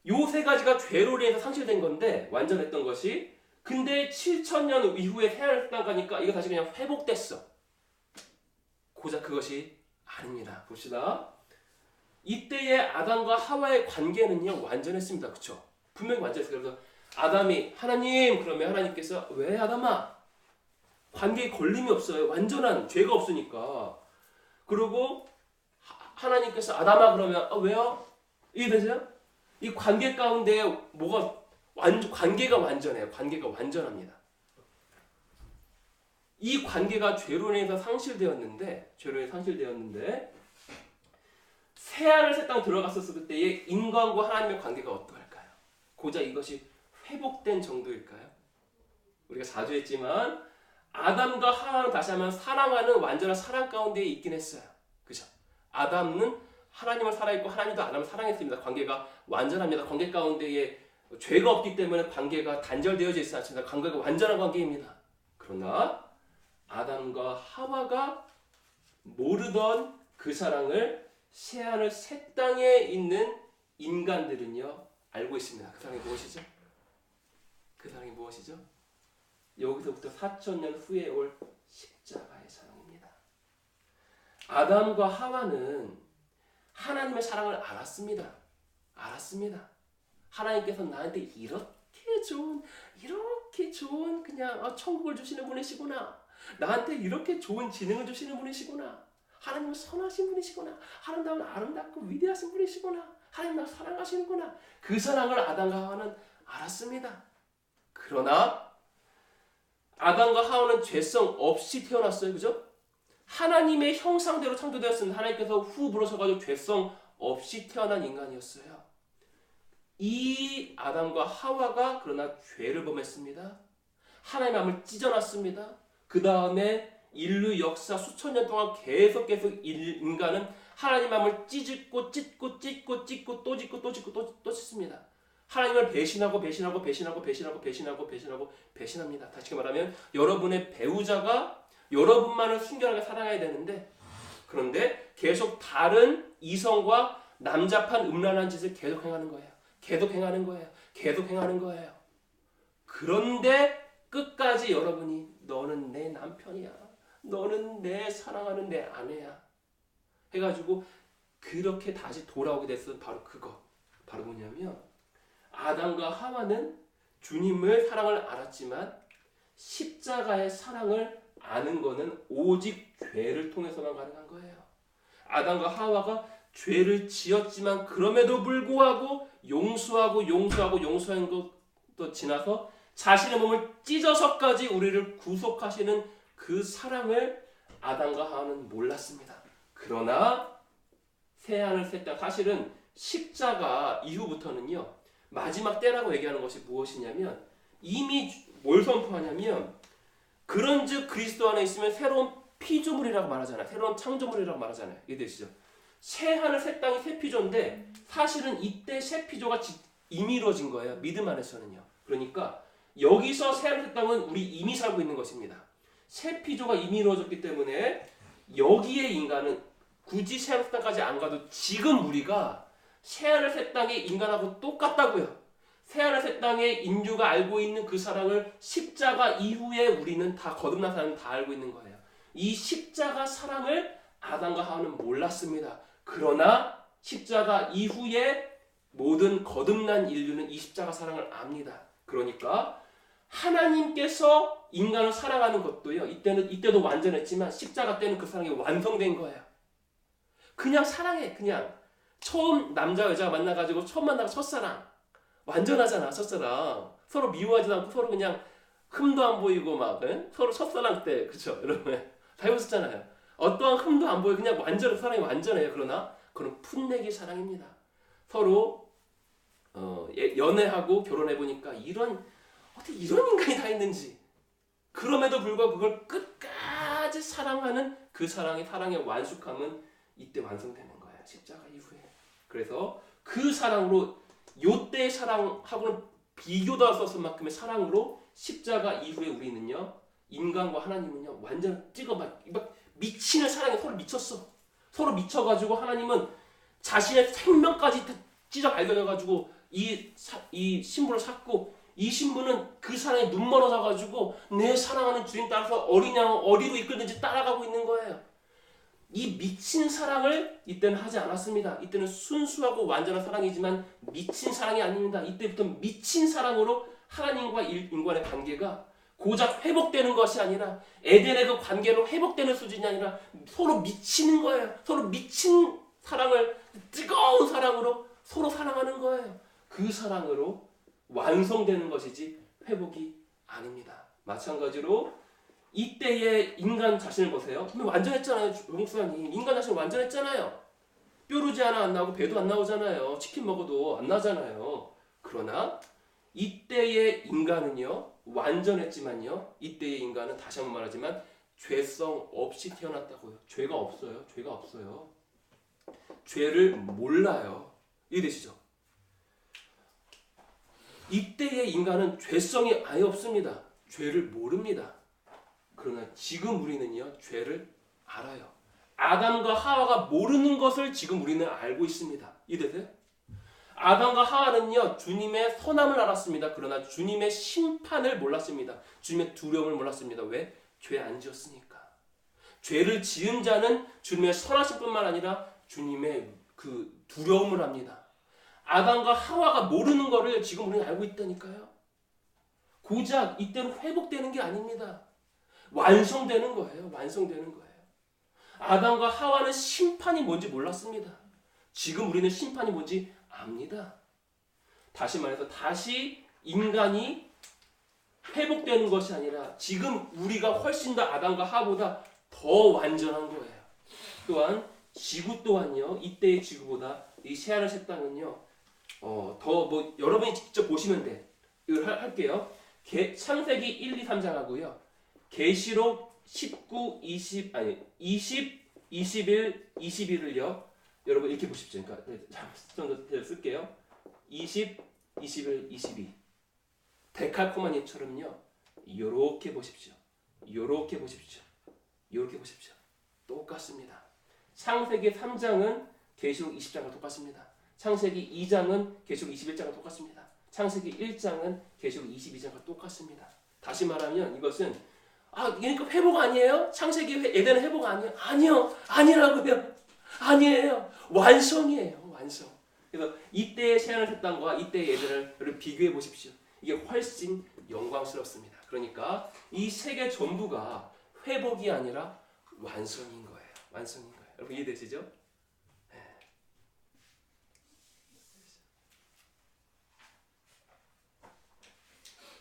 요 세 가지가 죄로 인해서 상실된 건데 완전했던 것이 근데 7,000년 이후에 새하늘 땅 가니까 이거 다시 그냥 회복됐어. 고작 그것이 아닙니다. 봅시다. 이때의 아담과 하와의 관계는요 완전했습니다. 그렇죠? 분명히 완전했어요. 그래서 아담이 하나님 그러면 하나님께서 왜 아담아? 관계에 걸림이 없어요. 완전한 죄가 없으니까. 그리고 하나님께서 아담아 그러면 왜요? 이해되세요? 이 관계 가운데 뭐가 관계가 완전해요. 관계가 완전합니다. 이 관계가 죄로 인해서 상실되었는데 새하늘 새 땅 들어갔었을 때의 인간과 하나님의 관계가 어떠할까요? 고작 이것이 회복된 정도일까요? 우리가 자주 했지만 아담과 하와는 다시 한번 사랑하는 완전한 사랑 가운데 있긴 했어요. 그죠? 아담은 하나님을 사랑했고 하나님도 아담을 사랑했습니다. 관계가 완전합니다. 관계 가운데에 죄가 없기 때문에 관계가 단절되어져 있지 않습니다. 관계가 완전한 관계입니다. 그러나 아담과 하와가 모르던 그 사랑을 새하늘 새 땅에 있는 인간들은요 알고 있습니다. 그 사랑이 무엇이죠? 그 사랑이 무엇이죠? 여기서부터 4,000년 후에 올 십자가의 사랑입니다. 아담과 하와는 하나님의 사랑을 알았습니다. 하나님께서 나한테 이렇게 좋은 그냥 천국을 주시는 분이시구나. 나한테 이렇게 좋은 지능을 주시는 분이시구나. 하나님은 선하신 분이시구나. 하나님은 아름답고 위대하신 분이시구나. 하나님 나를 사랑하시는구나. 그 사랑을 아담과 하와는 알았습니다. 그러나 아담과 하와는 죄성 없이 태어났어요. 그죠? 하나님의 형상대로 창조되었습니다. 하나님께서 후 불어서가지고 죄성 없이 태어난 인간이었어요. 이 아담과 하와가 그러나 죄를 범했습니다. 하나님의 마음을 찢어놨습니다. 그 다음에 인류 역사 수천 년 동안 계속 인간은 하나님 마음을 찢고 또 찢습니다. 하나님을 배신합니다. 다시 말하면 여러분의 배우자가 여러분만을 순결하게 사랑해야 되는데, 그런데 계속 다른 이성과 남잡한 음란한 짓을 계속 행하는 거예요. 계속 행하는 거예요. 계속 행하는 거예요. 그런데 끝까지 여러분이 너는 내 남편이야, 너는 내 사랑하는 내 아내야 해가지고 그렇게 다시 돌아오게 됐던 바로 그거. 바로 뭐냐면 아담과 하와는 주님의 사랑을 알았지만 십자가의 사랑을 아는 거는 오직 죄를 통해서만 가능한 거예요. 아담과 하와가 죄를 지었지만 그럼에도 불구하고 용서한 것도 지나서 자신의 몸을 찢어서까지 우리를 구속하시는 그 사랑을 아담과 하와는 몰랐습니다. 그러나 새하늘 새 땅, 사실은 십자가 이후부터는요, 마지막 때라고 얘기하는 것이 무엇이냐면 이미 뭘 선포하냐면 그런즉 그리스도 안에 있으면 새로운 피조물이라고 말하잖아요. 새로운 창조물이라고 말하잖아요. 이해되시죠? 새하늘 새 땅이 새 피조인데 사실은 이때 새 피조가 이미 이루어진 거예요. 믿음 안에서는요. 그러니까 여기서 새하늘 새 땅은 우리 이미 살고 있는 것입니다. 새 피조가 이미 이루어졌기 때문에 여기에 인간은 굳이 새하늘 새 땅까지 안 가도 지금 우리가 새하늘 새 땅의 인간하고 똑같다고요. 새하늘 새 땅의 인류가 알고 있는 그 사랑을 십자가 이후에 우리는 다 거듭난 사람은 다 알고 있는 거예요. 이 십자가 사랑을 아담과 하와는 몰랐습니다. 그러나 십자가 이후에 모든 거듭난 인류는 이 십자가 사랑을 압니다. 그러니까 하나님께서 인간을 사랑하는 것도요, 이때도 완전했지만 십자가 때는 그 사랑이 완성된 거예요. 그냥 사랑해. 그냥 처음 남자 여자가 만나가지고 처음 만나고 첫사랑 완전하잖아. 첫사랑 서로 미워하지도 않고 서로 그냥 흠도 안 보이고 막 서로 첫사랑 때 그쵸 여러분 다 해보셨잖아요. 어떠한 흠도 안 보이고 그냥 완전 사랑이 완전해요. 그러나 그건 풋내기 사랑입니다. 서로 연애하고 결혼해 보니까 어떻게 이런 인간이 다 있는지, 그럼에도 불구하고 그걸 끝까지 사랑하는 그 사랑의 완숙함은 이때 완성되는 거예요. 십자가 이후에. 그래서 그 사랑으로 요때의 사랑하고는 비교도 할 수 없을 만큼의 사랑으로 십자가 이후에 우리는요, 인간과 하나님은요 완전 막 미치는 사랑에 서로 미쳤어. 서로 미쳐가지고 하나님은 자신의 생명까지 찢어 발견해가지고 이 신부를 샀고, 이 신부는 그 사랑에 눈멀어져가지고 내 사랑하는 주인 따라서 어린 양을 어디로 이끌든지 따라가고 있는 거예요. 이 미친 사랑을 이때는 하지 않았습니다. 이때는 순수하고 완전한 사랑이지만 미친 사랑이 아닙니다. 이때부터 미친 사랑으로 하나님과 인간의 관계가 고작 회복되는 것이 아니라 에덴의 그 관계로 회복되는 수준이 아니라 서로 미치는 거예요. 서로 미친 사랑을 뜨거운 사랑으로 서로 사랑하는 거예요. 그 사랑으로 완성되는 것이지 회복이 아닙니다. 마찬가지로 이때의 인간 자신을 보세요. 완전했잖아요. 목사님. 인간 자신 완전했잖아요. 뾰루지 하나 안 나오고 배도 안 나오잖아요. 치킨 먹어도 안 나잖아요. 그러나 이때의 인간은요, 완전했지만요, 이때의 인간은 다시 한번 말하지만 죄성 없이 태어났다고요. 죄가 없어요. 죄가 없어요. 죄를 몰라요. 이해되시죠? 이때의 인간은 죄성이 아예 없습니다. 죄를 모릅니다. 그러나 지금 우리는요, 죄를 알아요. 아담과 하와가 모르는 것을 지금 우리는 알고 있습니다. 이해되세요? 아담과 하와는요, 주님의 선함을 알았습니다. 그러나 주님의 심판을 몰랐습니다. 주님의 두려움을 몰랐습니다. 왜? 죄 안 지었으니까. 죄를 지은 자는 주님의 선하심 뿐만 아니라 주님의 그 두려움을 합니다. 아담과 하와가 모르는 것을 지금 우리는 알고 있다니까요. 고작 이때로 회복되는 게 아닙니다. 완성되는 거예요. 완성되는 거예요. 아담과 하와는 심판이 뭔지 몰랐습니다. 지금 우리는 심판이 뭔지 압니다. 다시 말해서 다시 인간이 회복되는 것이 아니라 지금 우리가 훨씬 더 아담과 하와보다 더 완전한 거예요. 또한 지구 또한요, 이때의 지구보다 이 새하늘 새 땅은요, 더 여러분이 직접 보시면 돼. 이걸 할게요. 창세기 1, 2, 3장하고요. 계시록 19, 20, 21, 22를요. 여러분 이렇게 보십시오. 그러니까 좀 더 쓸게요. 20, 21, 22. 데칼코마니처럼요. 요렇게 보십시오. 요렇게 보십시오. 이렇게 보십시오. 똑같습니다. 창세기 3장은 계시록 20장과 똑같습니다. 창세기 2장은 계시록 21장과 똑같습니다. 창세기 1장은 계시록 22장과 똑같습니다. 다시 말하면 이것은 그러니까 회복 아니에요? 창세기 에덴은 회복 아니에요? 아니요. 아니라고요. 아니에요. 완성이에요. 완성. 그래서 이때의 새하늘 새 땅과 이때의 에덴을 비교해 보십시오. 이게 훨씬 영광스럽습니다. 그러니까 이 세계 전부가 회복이 아니라 완성인 거예요. 완성인 거예요. 여러분 이해되시죠?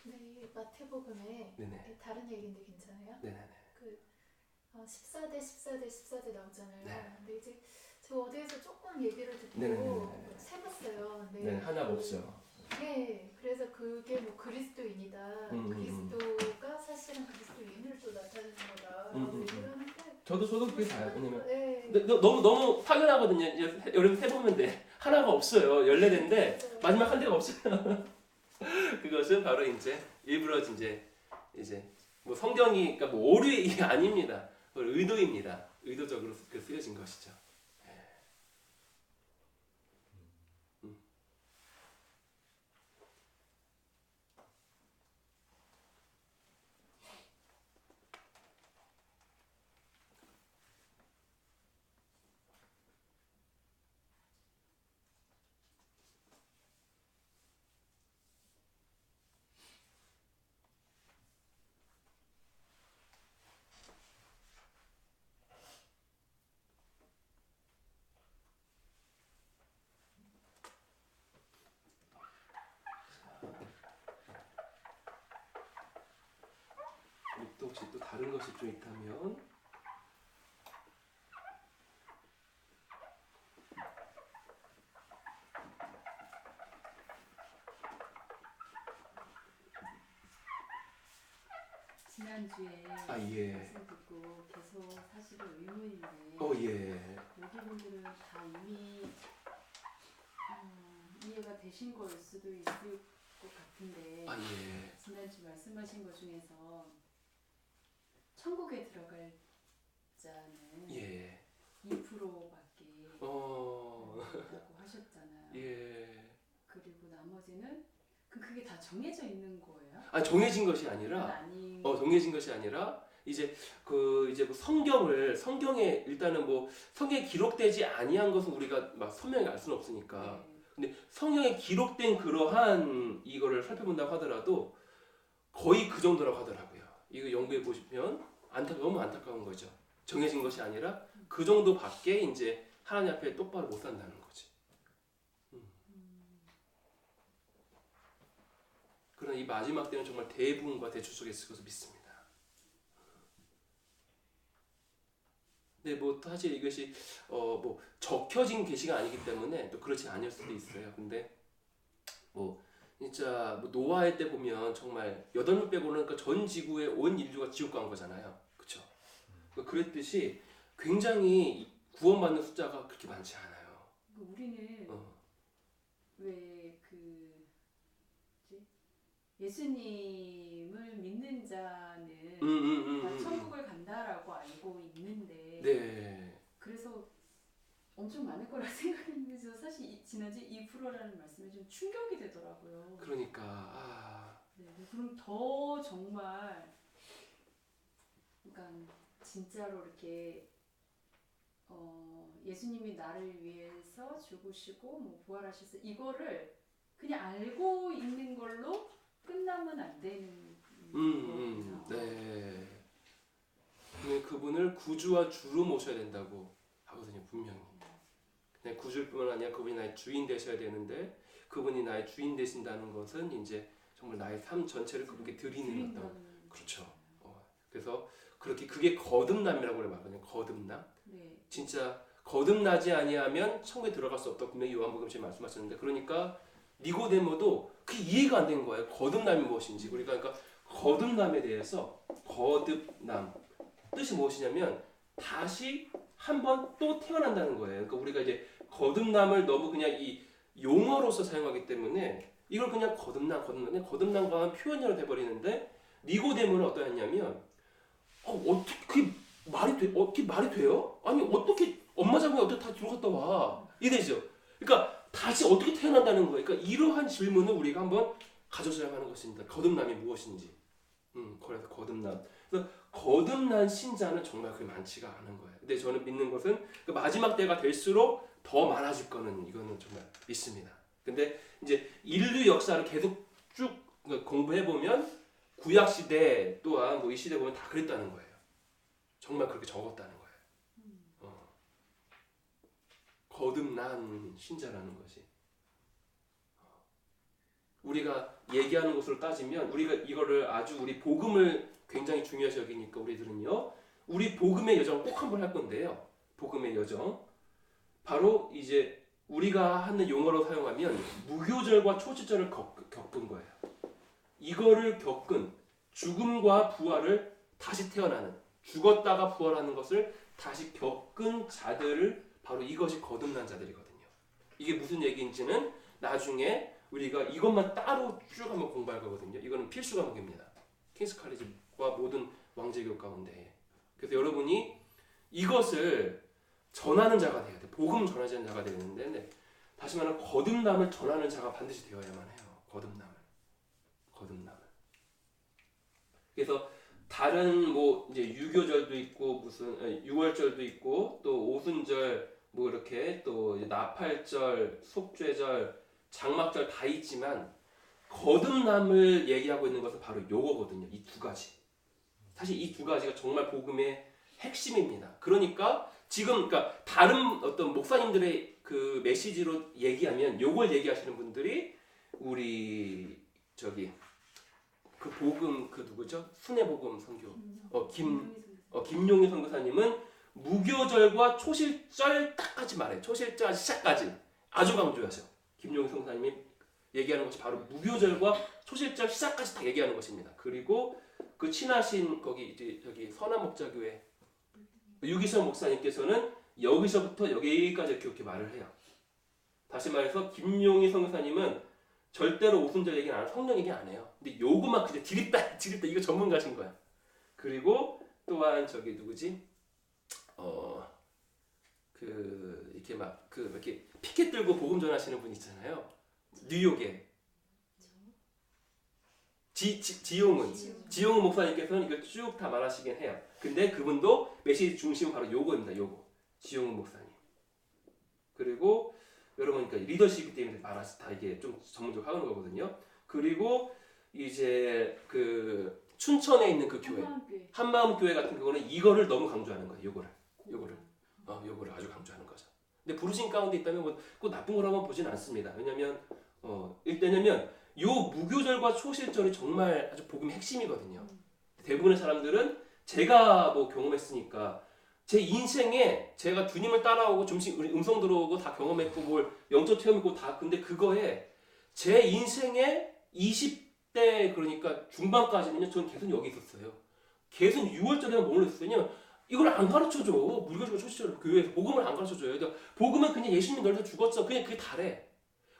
네, 마태복음에 네네. 다른 얘기인데 괜찮아요? 네네네. 14대 14대 14대 나오잖아요. 네. 근데 이제 저 어디에서 조금 얘기를 듣고 네네네. 세봤어요. 네, 하나 없어요. 네, 그래서 그게 뭐 그리스도인이다. 그리스도가 사실은 그리스도인을 또 나타내는 거다. 얘기를 하는데 저도 그게 다요. 왜냐면 네. 너무 확연하거든요. 여러분 해보면 돼. 하나가 없어요. 14대인데 마지막 한 대가 없어요. 그것은 바로 이제 일부러 이제 뭐 성경이 그러니까 뭐 오류의 이게 아닙니다. 의도입니다. 의도적으로 쓰여진 것이죠. 또 혹시 또 다른 것이 좀 있다면 지난주에 예. 말씀 듣고 계속 사실은 의문인데 예. 여기 분들은 다 이미 이해가 되신 걸 수도 있을 것 같은데 예. 지난주 말씀하신 것 중에서 천국에 들어갈 자는 2%밖에 없다고 하셨잖아요. 예. 그리고 나머지는 그게 다 정해져 있는 거예요? 정해진 것이 아니라 정해진 것이 아니라 이제 뭐 성경에 일단은 뭐 성경에 기록되지 아니한 것은 우리가 막 선명히 알 수는 없으니까. 네. 근데 성경에 기록된 그러한 이거를 살펴본다고 하더라도 거의 그 정도라고 하더라고요. 이거 연구해 보시면 너무 안타까운 거죠. 정해진 것이 아니라 그 정도밖에 이제 하나님 앞에 똑바로 못 산다는 거지. 그러나 이 마지막 때는 정말 대부분과 대조속에 있을 것을 믿습니다. 근데 뭐 사실 이것이 뭐 적혀진 계시가 아니기 때문에 또 그렇지 않을 수도 있어요. 근데 뭐 진짜 뭐 노아의 때 보면 정말 8명 빼고는 그러니까 전 지구의 온 인류가 지옥 간 거잖아요. 그렇죠? 그랬듯이 굉장히 구원받는 숫자가 그렇게 많지 않아요. 우리는 왜 예수님을 믿는 자는 다 천국을 간다라고 알고 있는데 네. 그래서 엄청 많을 거라 생각했는데 사실 지난주 2%라는 말씀이 좀 충격이 되더라고요. 그러니까 네, 그럼 더 정말 그러니까 진짜로 이렇게 예수님이 나를 위해서 죽으시고 뭐 부활하셔서 이거를 그냥 알고 있는 걸로 끝나면 안 되는 거죠. 네. 그분을 구주와 주로 모셔야 된다고 하거든요, 분명히. 그냥 구주일 뿐만 아니라 그분이 나의 주인 되셔야 되는데 그분이 나의 주인 되신다는 것은 이제 정말 나의 삶 전체를 그분께 드리는 어떤 그렇죠. 그래서 그게 거듭남이라고 말하거든요. 거듭남. 네. 진짜 거듭나지 아니하면 천국에 들어갈 수 없다고 분명히 요한복음처럼 말씀하셨는데 그러니까 니고데모도 그게 이해가 안 된 거예요. 거듭남이 무엇인지. 그러니까 거듭남에 대해서 거듭남 뜻이 무엇이냐면 다시 한 번 또 태어난다는 거예요. 그러니까 우리가 이제 거듭남을 너무 그냥 이 용어로서 사용하기 때문에 이걸 그냥 거듭남과 표현으로 돼버리는데 니고데모는 어떠했냐면 어떻게 그게 어떻게 말이 돼요? 아니 어떻게 엄마 장모에 어떻게 다 들어갔다 와? 이래죠. 그러니까 다시 어떻게 태어난다는 거예요. 그러니까 이러한 질문을 우리가 한번 가져줘야 하는 것입니다. 거듭남이 무엇인지. 그래서 거듭남. 그래서 거듭난 신자는 정말 그렇게 많지가 않은 거예요. 근데 저는 믿는 것은 그 마지막 때가 될수록 더 많아질 거는 이거는 정말 믿습니다. 근데 이제 인류 역사를 계속 쭉 공부해 보면 구약 시대 또한 뭐 이 시대 보면 다 그랬다는 거예요. 정말 그렇게 적었다는 거예요. 거듭난 신자라는 것이. 우리가 얘기하는 것으로 따지면 우리가 이거를 아주 우리 복음을 굉장히 중요시 여기니까 우리들은요. 우리 복음의 여정을 꼭 한번 할 건데요. 복음의 여정. 바로 이제 우리가 하는 용어로 사용하면 무교절과 초시절을 겪은 거예요. 이거를 겪은 죽음과 부활을 다시 태어나는 죽었다가 부활하는 것을 다시 겪은 자들을 바로 이것이 거듭난 자들이거든요. 이게 무슨 얘기인지는 나중에 우리가 이것만 따로 쭉 한번 공부할 거거든요. 이거는 필수 과목입니다. 킹스 칼리지와 모든 왕제교육 가운데. 그래서 여러분이 이것을 전하는 자가 돼야 돼. 복음 전하는 자가 되는데 네. 다시 말하면 거듭남을 전하는 자가 반드시 되어야만 해요. 거듭남을. 그래서 다른 뭐 이제 유교절도 있고 무슨 유월절도 있고 또 오순절 뭐 이렇게 또 나팔절, 속죄절, 장막절 다 있지만 거듭남을 얘기하고 있는 것은 바로 요거거든요. 이 두 가지. 사실 이 두 가지가 정말 복음의 핵심입니다. 그러니까 지금 그러니까 다른 어떤 목사님들의 그 메시지로 얘기하면 요걸 얘기하시는 분들이 우리 저기 그 복음 그 누구죠? 순회복음 선교 김용희 선교사님은 무교절과 초실절 딱까지 말해요. 초실절 시작까지 아주 강조하셔. 김용희 선교사님이 얘기하는 것이 바로 무교절과 초실절 시작까지 다 얘기하는 것입니다. 그리고 그 친하신 거기 저기 선한 목자교회 유기성 목사님께서는 여기서부터 여기까지 이렇게 말을 해요. 다시 말해서 김용희 선교사님은 절대로 오순절 얘기는 안 해요. 성령 얘기 안 해요. 근데 요거만 그냥 디립다 이거 전문가신 거야. 그리고 또한 저기 누구지? 그 이렇게 막 그 이렇게 피켓 들고 복음 전하시는 분 있잖아요. 뉴욕에 지용은 목사님께서는 이걸 쭉 다 말하시긴 해요. 근데 그분도 메시지 중심은 바로 요거입니다. 요거 지용은 목사님. 그리고 여러분 그러니까 리더십이 때문에 말하시 다 이게 좀 전문적으로 하는 거거든요. 그리고 이제 그 춘천에 있는 그 교회 한마음 교회 같은 경우는 이거를 너무 강조하는 거예요. 요거를 아주 강조하는 거죠. 근데 부르심 가운데 있다면 뭐 꼭 나쁜 거라고 보진 않습니다. 왜냐면 요 무교절과 초실절이 정말 아주 복음의 핵심이거든요. 대부분의 사람들은 제가 뭐 경험했으니까 제 인생에 제가 주님을 따라오고 좀씩 음성 들어오고 다 경험했고 뭘 영적 체험했고 다 근데 그거에 제 인생의 20대 그러니까 중반까지는요 저는 계속 여기 있었어요. 계속 6월절에만 머물러 있었어요. 이걸 안 가르쳐줘. 무교절과 초실절 교회에서 복음을 안 가르쳐줘요. 그러니까 복음은 그냥 예수님이 너희들 죽었어. 그냥 그게 다래.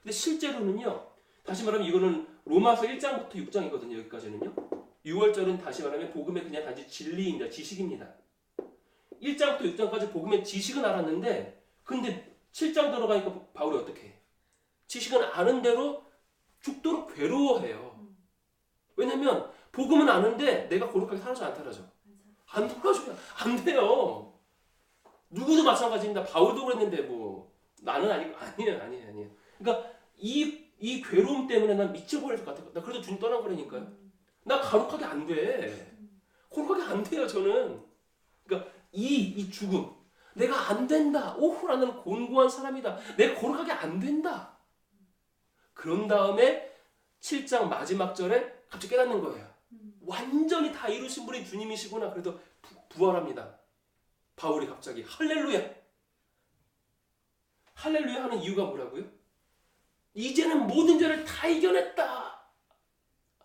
근데 실제로는요. 다시 말하면 이거는 로마서 1장부터 6장이거든요. 여기까지는요. 6월절은 다시 말하면 복음의 그냥 단지 진리입니다. 지식입니다. 1장부터 6장까지 복음의 지식은 알았는데 근데 7장 들어가니까 바울이 어떻게 해? 지식은 아는 대로 죽도록 괴로워해요. 왜냐면 복음은 아는데 내가 거룩하게 살아서 안 살아져. 안 돌아줘요. 안 돼요. 누구도 마찬가지입니다. 바울도 그랬는데 뭐 나는 아니고 아니에요. 그러니까 이 괴로움 때문에 난 미쳐버릴 것 같아. 나 그래도 주님 떠나버리니까요. 나 거룩하게 안 돼. 거룩하게 안 돼요 저는. 그러니까 이 죽음. 내가 안 된다. 오호 나는 곤고한 사람이다. 내가 거룩하게 안 된다. 그런 다음에 7장 마지막 절에 갑자기 깨닫는 거예요. 완전히 다 이루신 분이 주님이시구나. 그래도 부활합니다. 바울이 갑자기 할렐루야. 할렐루야 하는 이유가 뭐라고요? 이제는 모든 죄를 다 이겨냈다.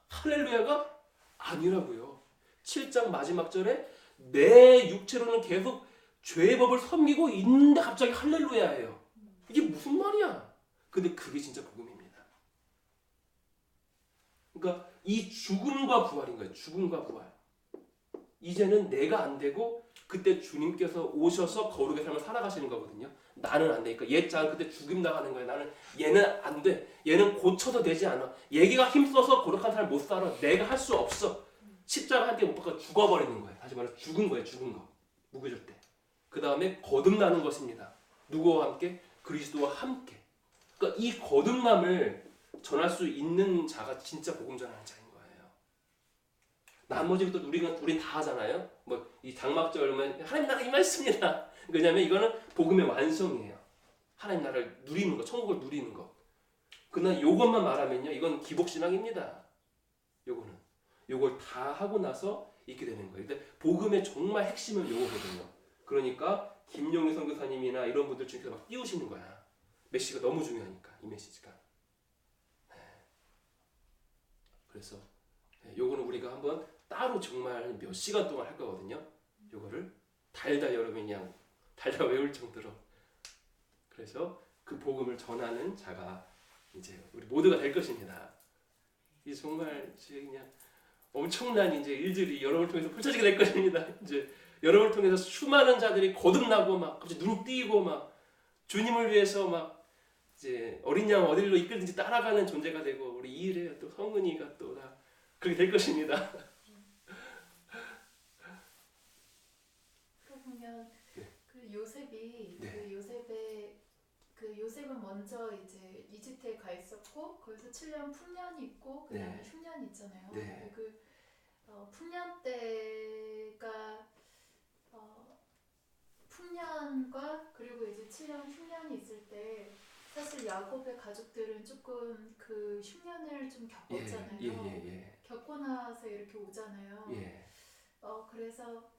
할렐루야가 아니라고요. 7장 마지막 절에 내 육체로는 계속 죄의 법을 섬기고 있는데 갑자기 할렐루야예요. 이게 무슨 말이야? 근데 그게 진짜 복음입니다. 그러니까 이 죽음과 부활인 거예요. 죽음과 부활. 이제는 내가 안 되고 그때 주님께서 오셔서 거룩의 삶을 살아가시는 거거든요. 나는 안 되니까 옛장 그때 죽임 나가는 거예요. 나는 얘는 안 돼. 얘는 고쳐도 되지 않아. 얘기가 힘써서 거룩한 삶을 못 살아. 내가 할 수 없어. 십자가 한 대 못 박아 죽어버리는 거예요. 다시 말해서 죽은 거예요. 죽은 거. 무교절 때. 그 다음에 거듭나는 것입니다. 누구와 함께? 그리스도와 함께. 그러니까 이 거듭남을 전할 수 있는 자가 진짜 복음 전하는 자인 거예요. 나머지 또 우린 다 하잖아요. 뭐 이 장막절은 하나님 나라 임하셨습니다. 왜냐하면 이거는 복음의 완성이에요. 하나님 나라를 누리는 거, 천국을 누리는 거. 그러나 이것만 말하면요, 이건 기복신앙입니다. 요걸 다 하고 나서 있게 되는 거예요. 근데 복음의 정말 핵심은 요거거든요. 그러니까 김용희 선교사님이나 이런 분들 중에서 막 띄우시는 거야. 메시지가 너무 중요하니까, 이 메시지가. 네. 그래서 요거는 우리가 한번 따로 정말 몇 시간 동안 할 거거든요. 요거를 달달 여러분이 그냥 달달 외울 정도로. 그래서 그 복음을 전하는 자가 이제 우리 모두가 될 것입니다. 이 정말 그냥 엄청난 이제 일들이 여러분을 통해서 펼쳐지게 될 것입니다. 이제 여러분을 통해서 수많은 자들이 거듭나고 막 갑자기 눈 띄고 막 주님을 위해서 막 이제 어린 양 어디로 이끌든지 따라가는 존재가 되고 우리 이일에 또 성은이가 또 다 그렇게 될 것입니다. 그러면 그 요셉이 요셉은 먼저 이제 이집트에 가 있었고 거기서 7년 풍년이 있고 그다음에 흉년이 있잖아요. 그 풍년 때가 풍년과 그리고 이제 7년 흉년이 있을 때 사실 야곱의 가족들은 조금 그 흉년을 좀 겪었잖아요. 겪고 나서 이렇게 오잖아요. 그래서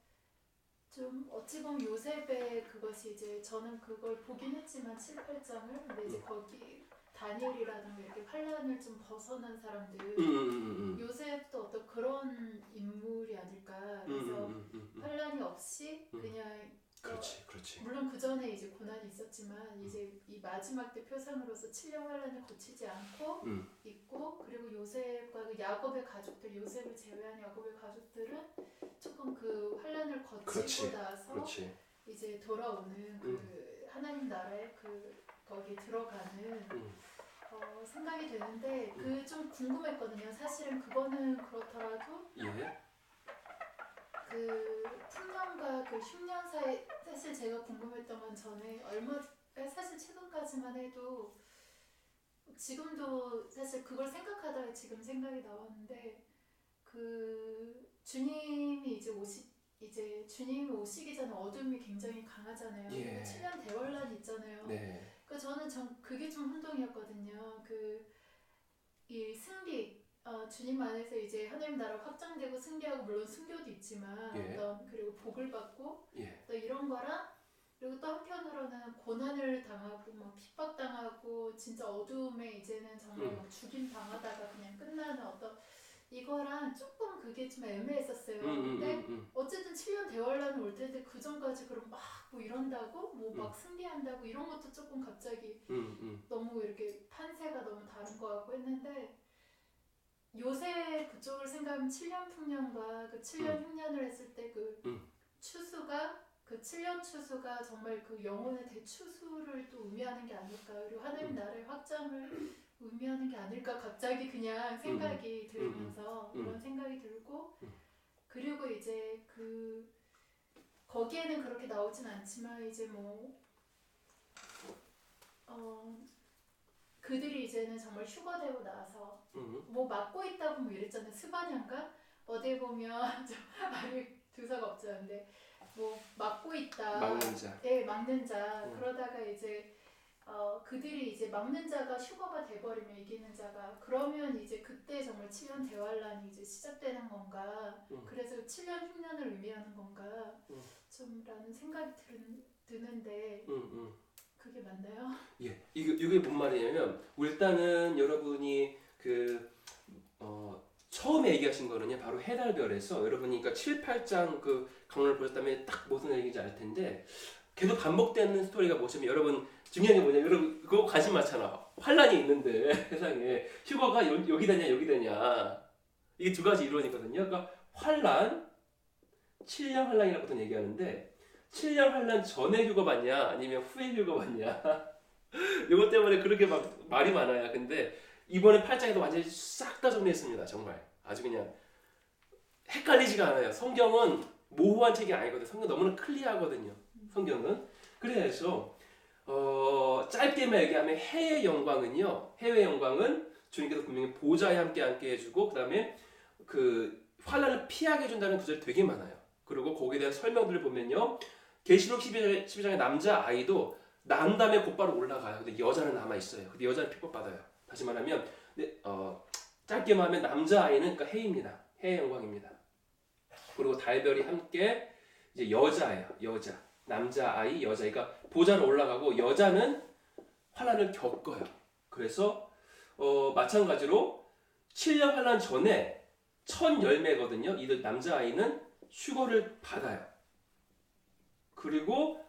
좀 어찌 보면 요셉의 그것이 이제 저는 그걸 보긴 했지만 7, 8장을 근데 이제 거기 다니엘이라든가 이렇게 환란을 좀 벗어난 사람들 요셉도 어떤 그런 인물이 아닐까. 그래서 환란이 없이 그냥 그렇지. 물론 그 전에 이제 고난이 있었지만 이제 이 마지막 때 표상으로서 7년 환란을 거치지 않고 있고 그리고 요셉과 그 야곱의 가족들 요셉을 제외한 야곱의 가족들은 조금 그 환란을 거치고 나서 이제 돌아오는 그 하나님 나라에 그 거기 들어가는 생각이 되는데 그 좀 궁금했거든요. 사실은 그거는 그렇더라도 그 풍년과 그 흉년 사이 사실 제가 궁금했던 건 전에 사실 최근까지만 해도 지금도 사실 그걸 생각하다가 지금 생각이 나왔는데 그 주님이 이제 주님이 오시기 전에 어둠이 굉장히 강하잖아요. 7년 대환란이 있잖아요. 그러니까 저는 그게 좀 혼동이었거든요. 이 승리 주님 안에서 이제 하나님 나라 확장되고 승리하고 물론 순교도 있지만 그리고 복을 받고 또 이런 거랑 그리고 또 한편으로는 고난을 당하고 막 핍박당하고 진짜 어두움에 이제는 정말 막 죽임 당하다가 그냥 끝나는 어떤 이거랑 조금 그게 좀 애매했었어요. 근데 어쨌든 7년 대환란을 올 텐데 그 전까지 그럼 막 뭐 이런다고 뭐 막 승리한다고 이런 것도 조금 갑자기 너무 이렇게 판세가 너무 다른 것 같고 했는데 요새 그쪽을 생각하면 7년 풍년과 그 7년 흉년을 했을 때 그 추수가 그 7년 추수가 정말 그 영혼의 대추수를 또 의미하는 게 아닐까 그리고 하나님 나라의 확장을 의미하는 게 아닐까 갑자기 그냥 생각이 들면서 그런 생각이 들고 그리고 이제 거기에는 그렇게 나오진 않지만 이제 그들이 이제는 정말 휴거되고 나서 뭐 맡고 있다고 뭐 이랬잖아요. 스바냐인가? 어디에 보면 말이 두사가 없잖는데 뭐 맡고 있다. 막는 자. 막는 자. 그러다가 이제 그들이 이제 막는 자가 휴거가 돼버리면 이기는 자가 그러면 이제 그때 정말 7년 대환란이 이제 시작되는 건가? 그래서 7년 흉년을 의미하는 건가? 좀 라는 생각이 드는데 그게 맞나요? 이게 뭔 말이냐면 일단은 여러분이 처음에 얘기하신 거는요 바로 해달별에서 여러분이 그러니까 7, 8장 그 강론을 보셨다면 딱 무슨 얘기인지 알 텐데 계속 반복되는 스토리가 뭐냐면 여러분 중요한 게 뭐냐면 여러분 그거 관심 많잖아. 환란이 있는데 세상에 휴거가 여기다냐 이게 두 가지 이론이거든요. 그러니까 환란 7년 환란이라고 보통 얘기하는데 7년 환란 전에 휴가 받냐 아니면 후에 휴가 받냐 이것 때문에 그렇게 막 말이 많아요. 근데 이번에 8장에도 완전히 싹 다 정리했습니다. 정말 아주 그냥 헷갈리지가 않아요. 성경은 모호한 책이 아니거든요. 성경 너무나 클리어하거든요. 성경은. 그래서 짧게만 얘기하면 해의 영광은요. 해의 영광은 주님께서 분명히 보좌에 함께 앉게 해주고 그 다음에 그 환란을 피하게 해준다는 구절이 되게 많아요. 그리고 거기에 대한 설명들을 보면요. 계시록 12장의 남자아이도 난 다음에 곧바로 올라가요. 근데 여자는 남아있어요. 근데 여자는 핍박받아요. 다시 말하면 짧게만 하면 남자아이는 그러니까 해입니다. 해의 영광입니다. 그리고 달별이 함께 이제 여자예요. 여자. 남자아이, 여자. 그러니까 보좌로 올라가고 여자는 환란을 겪어요. 그래서 마찬가지로 7년 환란 전에 첫 열매거든요. 이들 남자아이는 휴거를 받아요. 그리고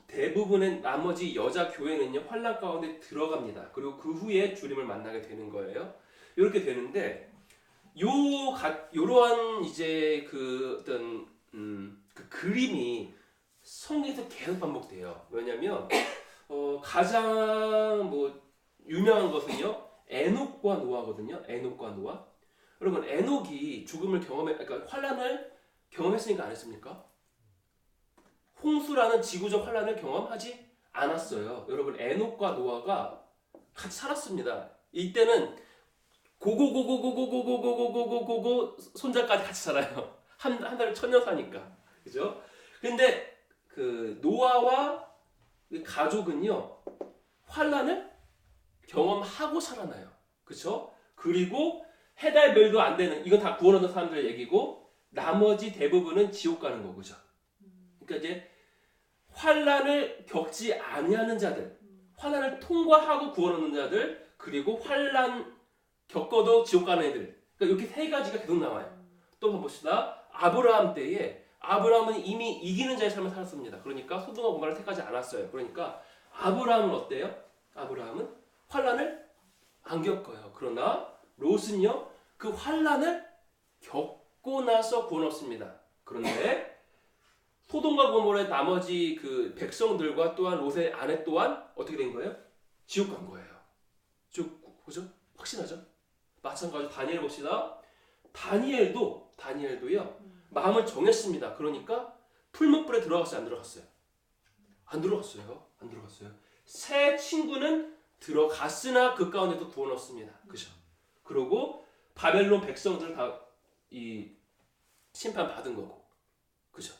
대부분의 나머지 여자 교회는요 환란 가운데 들어갑니다. 그리고 그 후에 주님을 만나게 되는 거예요. 이렇게 되는데 요러한 이제 그 어떤 그 그림이 성경에서 계속 반복돼요. 왜냐하면 가장 뭐 유명한 것은요 에녹과 노아거든요. 에녹과 노아. 여러분 에녹이 죽음을 그러니까 환란을 경험했으니까 안 했습니까? 홍수라는 지구적 환란을 경험하지 않았어요. 여러분 에녹과 노아가 같이 살았습니다. 이때는 고고고고고고고고고고고고고 손자까지 같이 살아요. 한 달에 1000년 사니까. 그죠? 근데 그 노아와 가족은요. 환란을 경험하고 살아나요. 그렇죠? 그리고 해달 별도 안 되는 이건 다 구원 얻는 사람들의 얘기고 나머지 대부분은 지옥 가는 거고 그죠? 그러니까 이제 환란을 겪지 아니하는 자들, 환란을 통과하고 구원 얻는 자들, 그리고 환란 겪어도 지옥 가는 애들. 그러니까 이렇게 세 가지가 계속 나와요. 또 한번 봅시다. 아브라함 때에 아브라함은 이미 이기는 자의 삶을 살았습니다. 그러니까 소돔과 고모라를 택하지 않았어요. 그러니까 아브라함은 어때요? 아브라함은 환란을 안 겪어요. 그러나 롯은요 그 환란을 겪고 나서 구원 얻습니다. 그런데 소돔과 고모라의 나머지 그 백성들과 또한 롯의 아내 또한 어떻게 된 거예요? 지옥 간 거예요. 지옥 그죠? 확신하죠? 마찬가지로 다니엘 봅시다. 다니엘도요 마음을 정했습니다. 그러니까 풀무불에 들어갔어요? 안 들어갔어요? 안 들어갔어요. 새 친구는 들어갔으나 그 가운데도 구원 얻습니다. 그죠? 그리고 바벨론 백성들 다 이 심판 받은 거고. 그죠?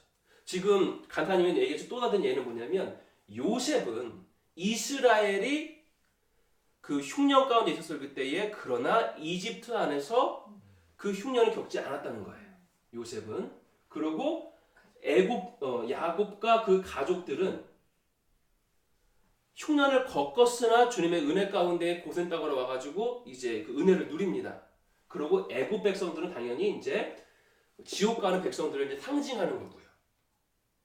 지금 간단히 얘기해서 또 다른 예는 뭐냐면 요셉은 이스라엘이 그 흉년 가운데 있었을 그때에 그러나 이집트 안에서 그 흉년을 겪지 않았다는 거예요. 요셉은. 그리고 야곱과 그 가족들은 흉년을 겪었으나 주님의 은혜 가운데 고센 땅으로 와가지고 이제 그 은혜를 누립니다. 그리고 애굽 백성들은 당연히 이제 지옥 가는 백성들을 이제 상징하는 거고요.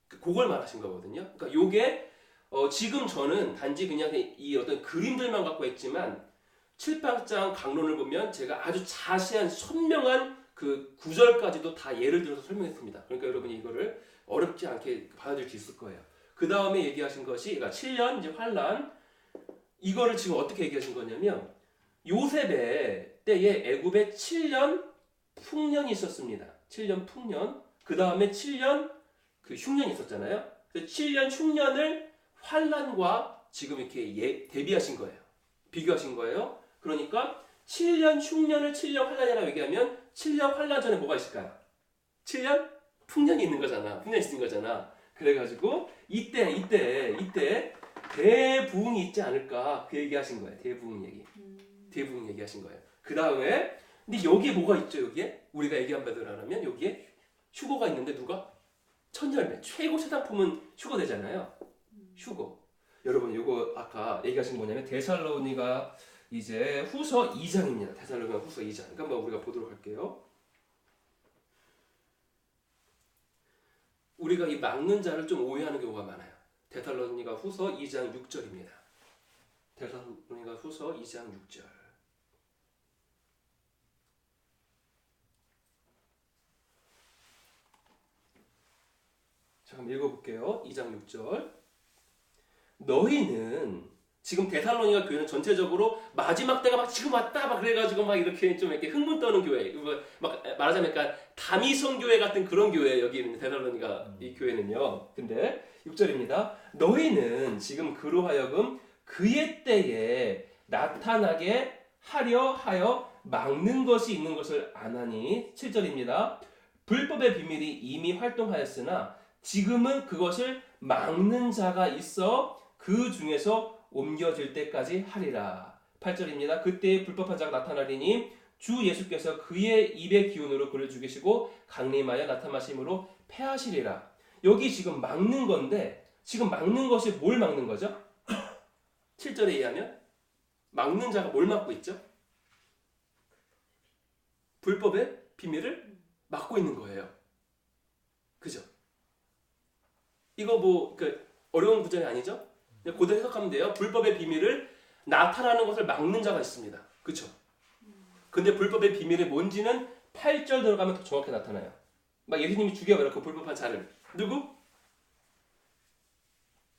그걸 말하신 거거든요. 그러니까 요게 지금 저는 단지 그냥 이 어떤 그림들만 갖고 있지만 7, 8장 강론을 보면 제가 아주 자세한 선명한 그 구절까지도 다 예를 들어서 설명했습니다. 그러니까 여러분이 이거를 어렵지 않게 받아들일 수 있을 거예요. 그 다음에 얘기하신 것이 그러니까 7년 이제 환란 이거를 지금 어떻게 얘기하신 거냐면 요셉의 때에 애굽에 7년 풍년이 있었습니다. 7년 풍년 그 다음에 7년 그 흉년이 있었잖아요. 그래서 7년 흉년을 환란과 지금 이렇게 대비하신 거예요. 비교하신 거예요. 그러니까 7년 흉년을 7년 환란이라고 얘기하면 7년 환란 전에 뭐가 있을까요? 7년 풍년이 있는 거잖아. 풍년이 있는 거잖아. 그래가지고 이때 대부흥이 있지 않을까 그 얘기하신 거예요. 대부흥 얘기하신 거예요. 그 다음에 근데 여기에 뭐가 있죠? 여기에 우리가 얘기한 바대로 하면 여기에 휴거가 있는데 누가? 천열매 최고 최상품은 휴거되잖아요. 휴거. 여러분 이거 아까 얘기하신 게 뭐냐면 데살로니가 이제 후서 2장입니다. 데살로니가 후서 2장. 그러니까 한번 우리가 보도록 할게요. 우리가 이 막는 자를 좀 오해하는 경우가 많아요. 데살로니가 후서 2장 6절입니다. 데살로니가 후서 2장 6절. 잠깐 읽어볼게요. 2장 6절. 너희는 지금 데살로니가 교회는 전체적으로 마지막 때가 막 지금 왔다 막 그래가지고 막 이렇게 좀 이렇게 흥분 떠는 교회, 막 말하자면 약간 다미성 교회 같은 그런 교회 여기 있는 데살로니가 이 교회는요. 근데 6절입니다. 너희는 지금 그로 하여금 그의 때에 나타나게 하려 하여 막는 것이 있는 것을 아나니. 7절입니다. 불법의 비밀이 이미 활동하였으나 지금은 그것을 막는 자가 있어 그 중에서 옮겨질 때까지 하리라. 8절입니다. 그때에 불법한 자가 나타나리니 주 예수께서 그의 입의 기운으로 그를 죽이시고 강림하여 나타나심으로 패하시리라. 여기 지금 막는 건데 지금 막는 것이 뭘 막는 거죠? 7절에 의하면 막는 자가 뭘 막고 있죠? 불법의 비밀을 막고 있는 거예요. 그죠? 이거 뭐 어려운 구절이 아니죠? 그대로 해석하면 돼요. 불법의 비밀을 나타나는 것을 막는 자가 있습니다. 그렇죠? 근데 불법의 비밀이 뭔지는 8절 들어가면 더 정확히 나타나요. 막 예수님이 죽여버려 그 불법한 자를.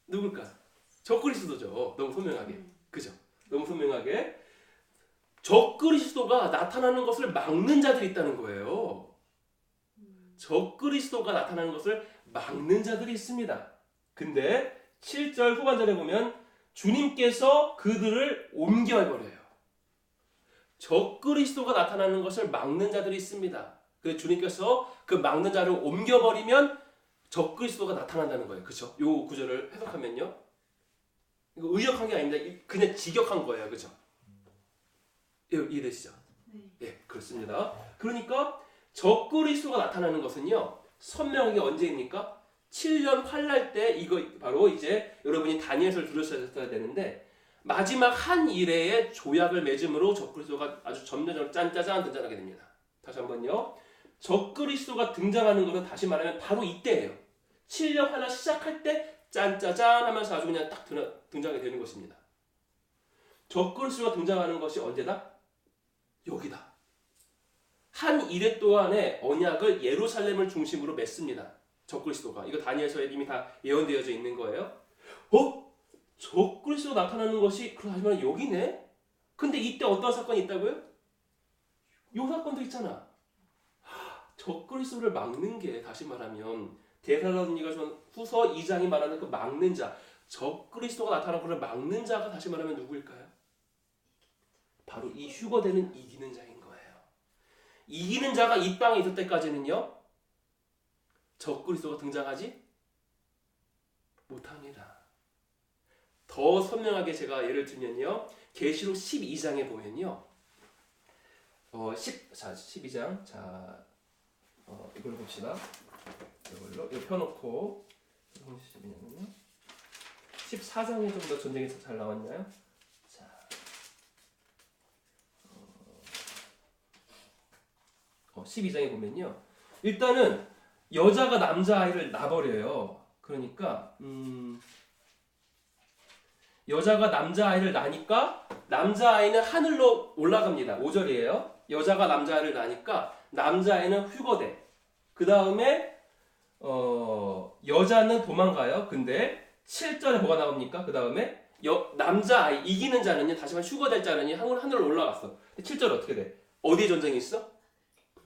누굴까? 적그리스도죠. 너무 선명하게. 그죠? 너무 선명하게. 적그리스도가 나타나는 것을 막는 자들이 있다는 거예요. 적그리스도가 나타나는 것을 막는 자들이 있습니다. 근데 7절 후반절에 보면 주님께서 그들을 옮겨버려요. 적그리스도가 나타나는 것을 막는 자들이 있습니다. 그래서 주님께서 그 막는 자를 옮겨버리면 적그리스도가 나타난다는 거예요. 그렇죠? 요 구절을 해석하면요. 이거 의역한 게 아닙니다. 그냥 직역한 거예요. 그렇죠? 이해되시죠? 네, 그렇습니다. 그러니까 적그리스도가 나타나는 것은요. 선명하게 언제입니까? 7년 환날 때 이거 바로 이제 여러분이 다니엘서를 들으셨어야 되는데 마지막 한 일회의 조약을 맺음으로 적그리스도가 아주 점점점 짠짜잔 등장하게 됩니다. 다시 한번요. 적그리스도가 등장하는 것은 다시 말하면 바로 이때예요. 7년 환날 시작할 때 짠짜잔 하면서 아주 그냥 딱 등장하게 되는 것입니다. 적그리스도가 등장하는 것이 언제다? 여기다. 한 일회 동안의 언약을 예루살렘을 중심으로 맺습니다. 적그리스도가. 이거 다니엘서에 이미 다 예언되어져 있는 거예요. 적그리스도가 나타나는 것이 하지만 여기네? 근데 이때 어떤 사건이 있다고요? 요 사건도 있잖아. 적그리스도를 막는 게 다시 말하면 데살로니가 후서 2장이 말하는 그 막는 자, 적그리스도가 나타나는 것을 막는 자가 다시 말하면 누구일까요? 바로 이 휴거되는 이기는 자인 거예요. 이기는 자가 이 땅에 있을 때까지는요. 적그리스도가 등장하지 못합니다. 더 선명하게 제가 예를 들면요. 계시록 12장에 보면요. 12장. 자, 이걸 봅시다. 이걸로 이거 펴놓고 무슨 시면요 14장이 좀 더 전쟁이 잘 나왔나요? 자, 12장에 보면요. 일단은 여자가 남자아이를 낳아버려요. 그러니까 여자가 남자아이를 낳으니까 남자아이는 하늘로 올라갑니다. 5절이에요. 여자가 남자아이를 낳으니까 남자아이는 휴거돼. 그 다음에 여자는 도망가요. 근데 7절에 뭐가 나옵니까? 그 다음에 남자아이 이기는 자는요. 다시 말해 휴거될 자는요. 하늘로 올라갔어. 7절 어떻게 돼? 어디에 전쟁이 있어?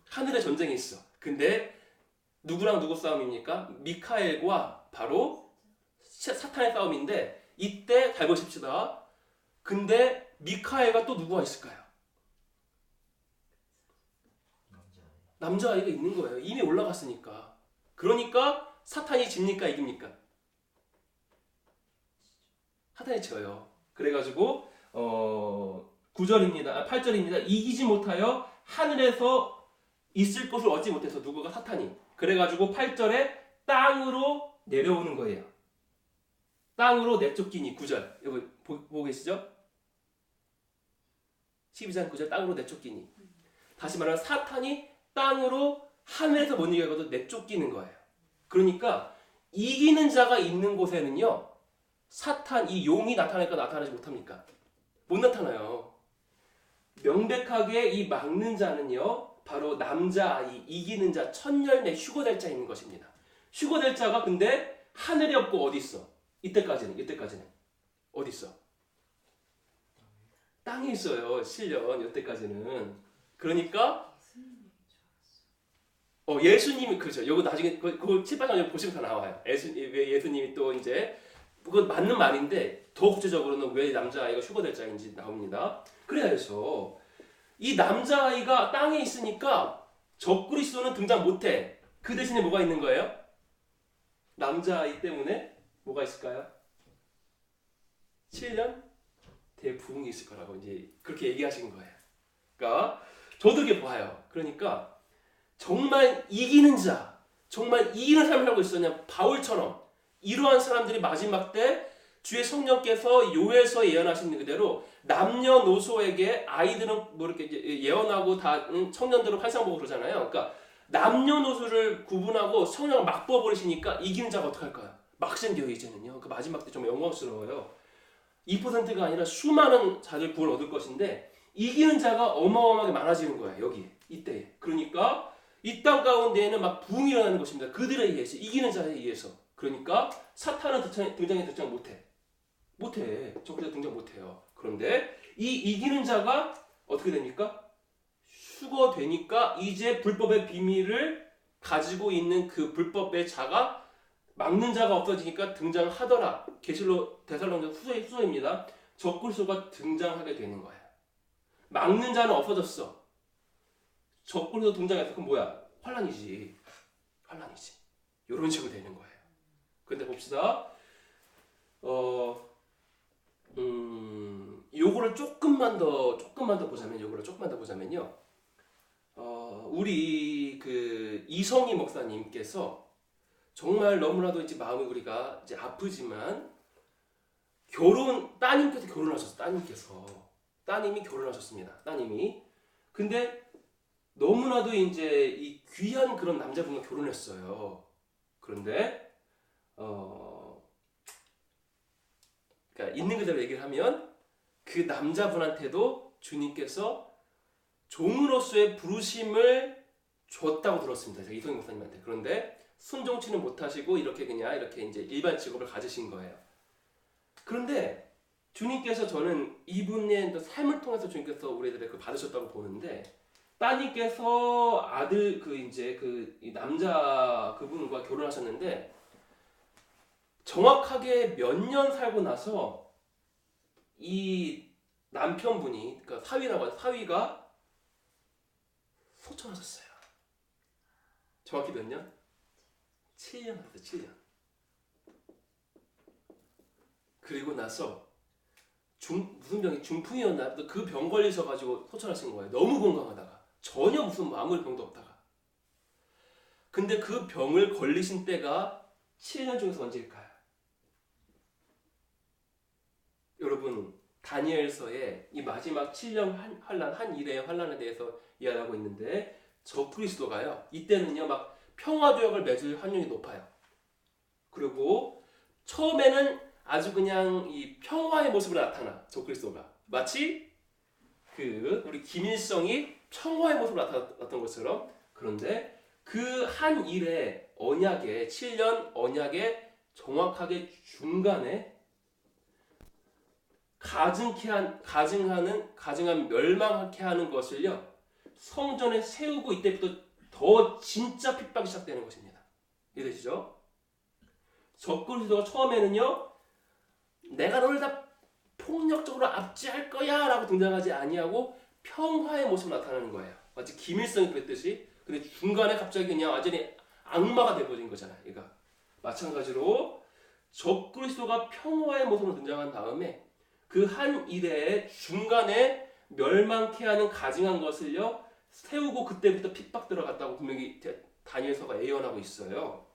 하늘에 전쟁이 있어. 근데 누구랑 누구 싸움입니까? 미카엘과 바로 사탄의 싸움인데 이때 잘 보십시다. 근데 미카엘과 또 누구가 있을까요? 남자아이가 있는 거예요. 이미 올라갔으니까. 그러니까 사탄이 집니까 이깁니까? 사탄이 져요. 그래가지고 9절입니다. 8절입니다. 이기지 못하여 하늘에서 있을 곳을 얻지 못해서 누구가 사탄이. 그래가지고 8절에 땅으로 내려오는 거예요. 땅으로 내쫓기니 9절. 여기 보고 계시죠? 12장 9절 땅으로 내쫓기니. 다시 말하면 사탄이 땅으로 하늘에서 못 이겨도 내쫓기는 거예요. 그러니까 이기는 자가 있는 곳에는요. 사탄, 이 용이 나타날까 나타나지 못합니까? 못 나타나요. 명백하게 이 막는 자는요. 바로 남자아이, 이기는 자, 천열매 휴거될 자 있는 것입니다. 휴거될 자가 근데 하늘이 없고 어디 있어? 이때까지는 어디 있어? 땅에 있어요. 7년 이때까지는. 그러니까 예수님이 그렇죠. 이거 나중에 그거 7, 8장 보시면 다 나와요. 예수님이 또 이제 그건 맞는 말인데 더 구체적으로는 왜 남자아이가 휴거될 자인지 나옵니다. 그래서 이 남자아이가 땅에 있으니까 적그리스도는 등장 못해. 그 대신에 뭐가 있는 거예요? 남자아이 때문에 뭐가 있을까요? 7년 대부흥이 있을 거라고 이제 그렇게 얘기하신 거예요. 그러니까 저도 이렇게 봐요. 그러니까 정말 이기는 자, 정말 이기는 삶을 살고 있었냐 바울처럼 이러한 사람들이 마지막 때 주의 성령께서 요엘서에 예언하신 그대로 남녀노소에게 아이들은 뭐 이렇게 예언하고 다 청년들은 환상 보고 그러잖아요. 그러니까 남녀노소를 구분하고 성령을 막 부어버리시니까 이기는 자가 어떡할까요? 막 생겨요 이제는요. 그 마지막 때 정말 영광스러워요. 2%가 아니라 수많은 자들 구원을 얻을 것인데 이기는 자가 어마어마하게 많아지는 거예요. 여기 이때에. 그러니까 이 땅 가운데에는 막 부흥이 일어나는 것입니다. 그들에 의해서 이기는 자에 의해서. 그러니까 사탄은 등장 못해. 적그리스도 등장 못해요. 그런데 이 이기는 자가 어떻게 됩니까? 휴거되니까 이제 불법의 비밀을 가지고 있는 그 불법의 자가 막는 자가 없어지니까 등장하더라. 계시록 데살로니가 후서입니다. 적그리스도가 등장하게 되는 거예요. 막는 자는 없어졌어. 적그리스도 등장해서 그럼 뭐야? 환란이지. 이런 식으로 되는 거예요. 근데 봅시다. 요거를 조금만 더 보자면요. 우리 그 이성희 목사님께서 정말 너무나도 이제 마음이 우리가 이제 아프지만 따님께서 결혼하셨어. 따님이 결혼하셨습니다. 근데 너무나도 이제 이 귀한 그런 남자분과 결혼했어요. 그런데 그러니까 있는 그대로 얘기를 하면 그 남자분한테도 주님께서 종으로서의 부르심을 줬다고 들었습니다. 제가 이성희 목사님한테. 그런데 순종치는 못하시고 이렇게 이제 일반 직업을 가지신 거예요. 그런데 주님께서 저는 이분의 삶을 통해서 주님께서 우리들의 그 받으셨다고 보는데 따님께서 아들 이 남자 그분과 결혼하셨는데 정확하게 몇 년 살고 나서 이 남편분이 그러니까 사위가 소천하셨어요. 정확히 몇 년? 7년 살았어요. 7년. 그리고 나서 무슨 병이 중풍이었나? 그 병 걸리셔가지고 소천하신 거예요. 너무 건강하다가 전혀 무슨 아무리 병도 없다가. 근데 그 병을 걸리신 때가 7년 중에서 언제일까요? 여러분 다니엘서에 이 마지막 7년 한 일의 환란에 대해서 이야기하고 있는데 적그리스도가요. 이때는요 막 평화조약을 맺을 확률이 높아요. 그리고 처음에는 아주 그냥 이 평화의 모습으로 나타나 적그리스도가 마치 우리 김일성이 평화의 모습으로 나타났던 것처럼. 그런데 그 한 일의 언약의 7년 언약의 정확하게 중간에 가증한 멸망하게 하는 것을요 성전에 세우고 이때부터 더 진짜 핍박이 시작되는 것입니다. 이해되시죠? 적그리스도가 처음에는요 내가 너를 다 폭력적으로 압제할 거야 라고 등장하지 아니하고 평화의 모습으로 나타나는 거예요. 마치 김일성이 그랬듯이. 근데 중간에 갑자기 그냥 완전히 악마가 되어버린 거잖아요. 그러니까 마찬가지로 적그리스도가 평화의 모습으로 등장한 다음에 그 한 일의 중간에 멸망케 하는 가증한 것을요 세우고 그때부터 핍박 들어갔다고 분명히 다니엘서가 예언하고 있어요.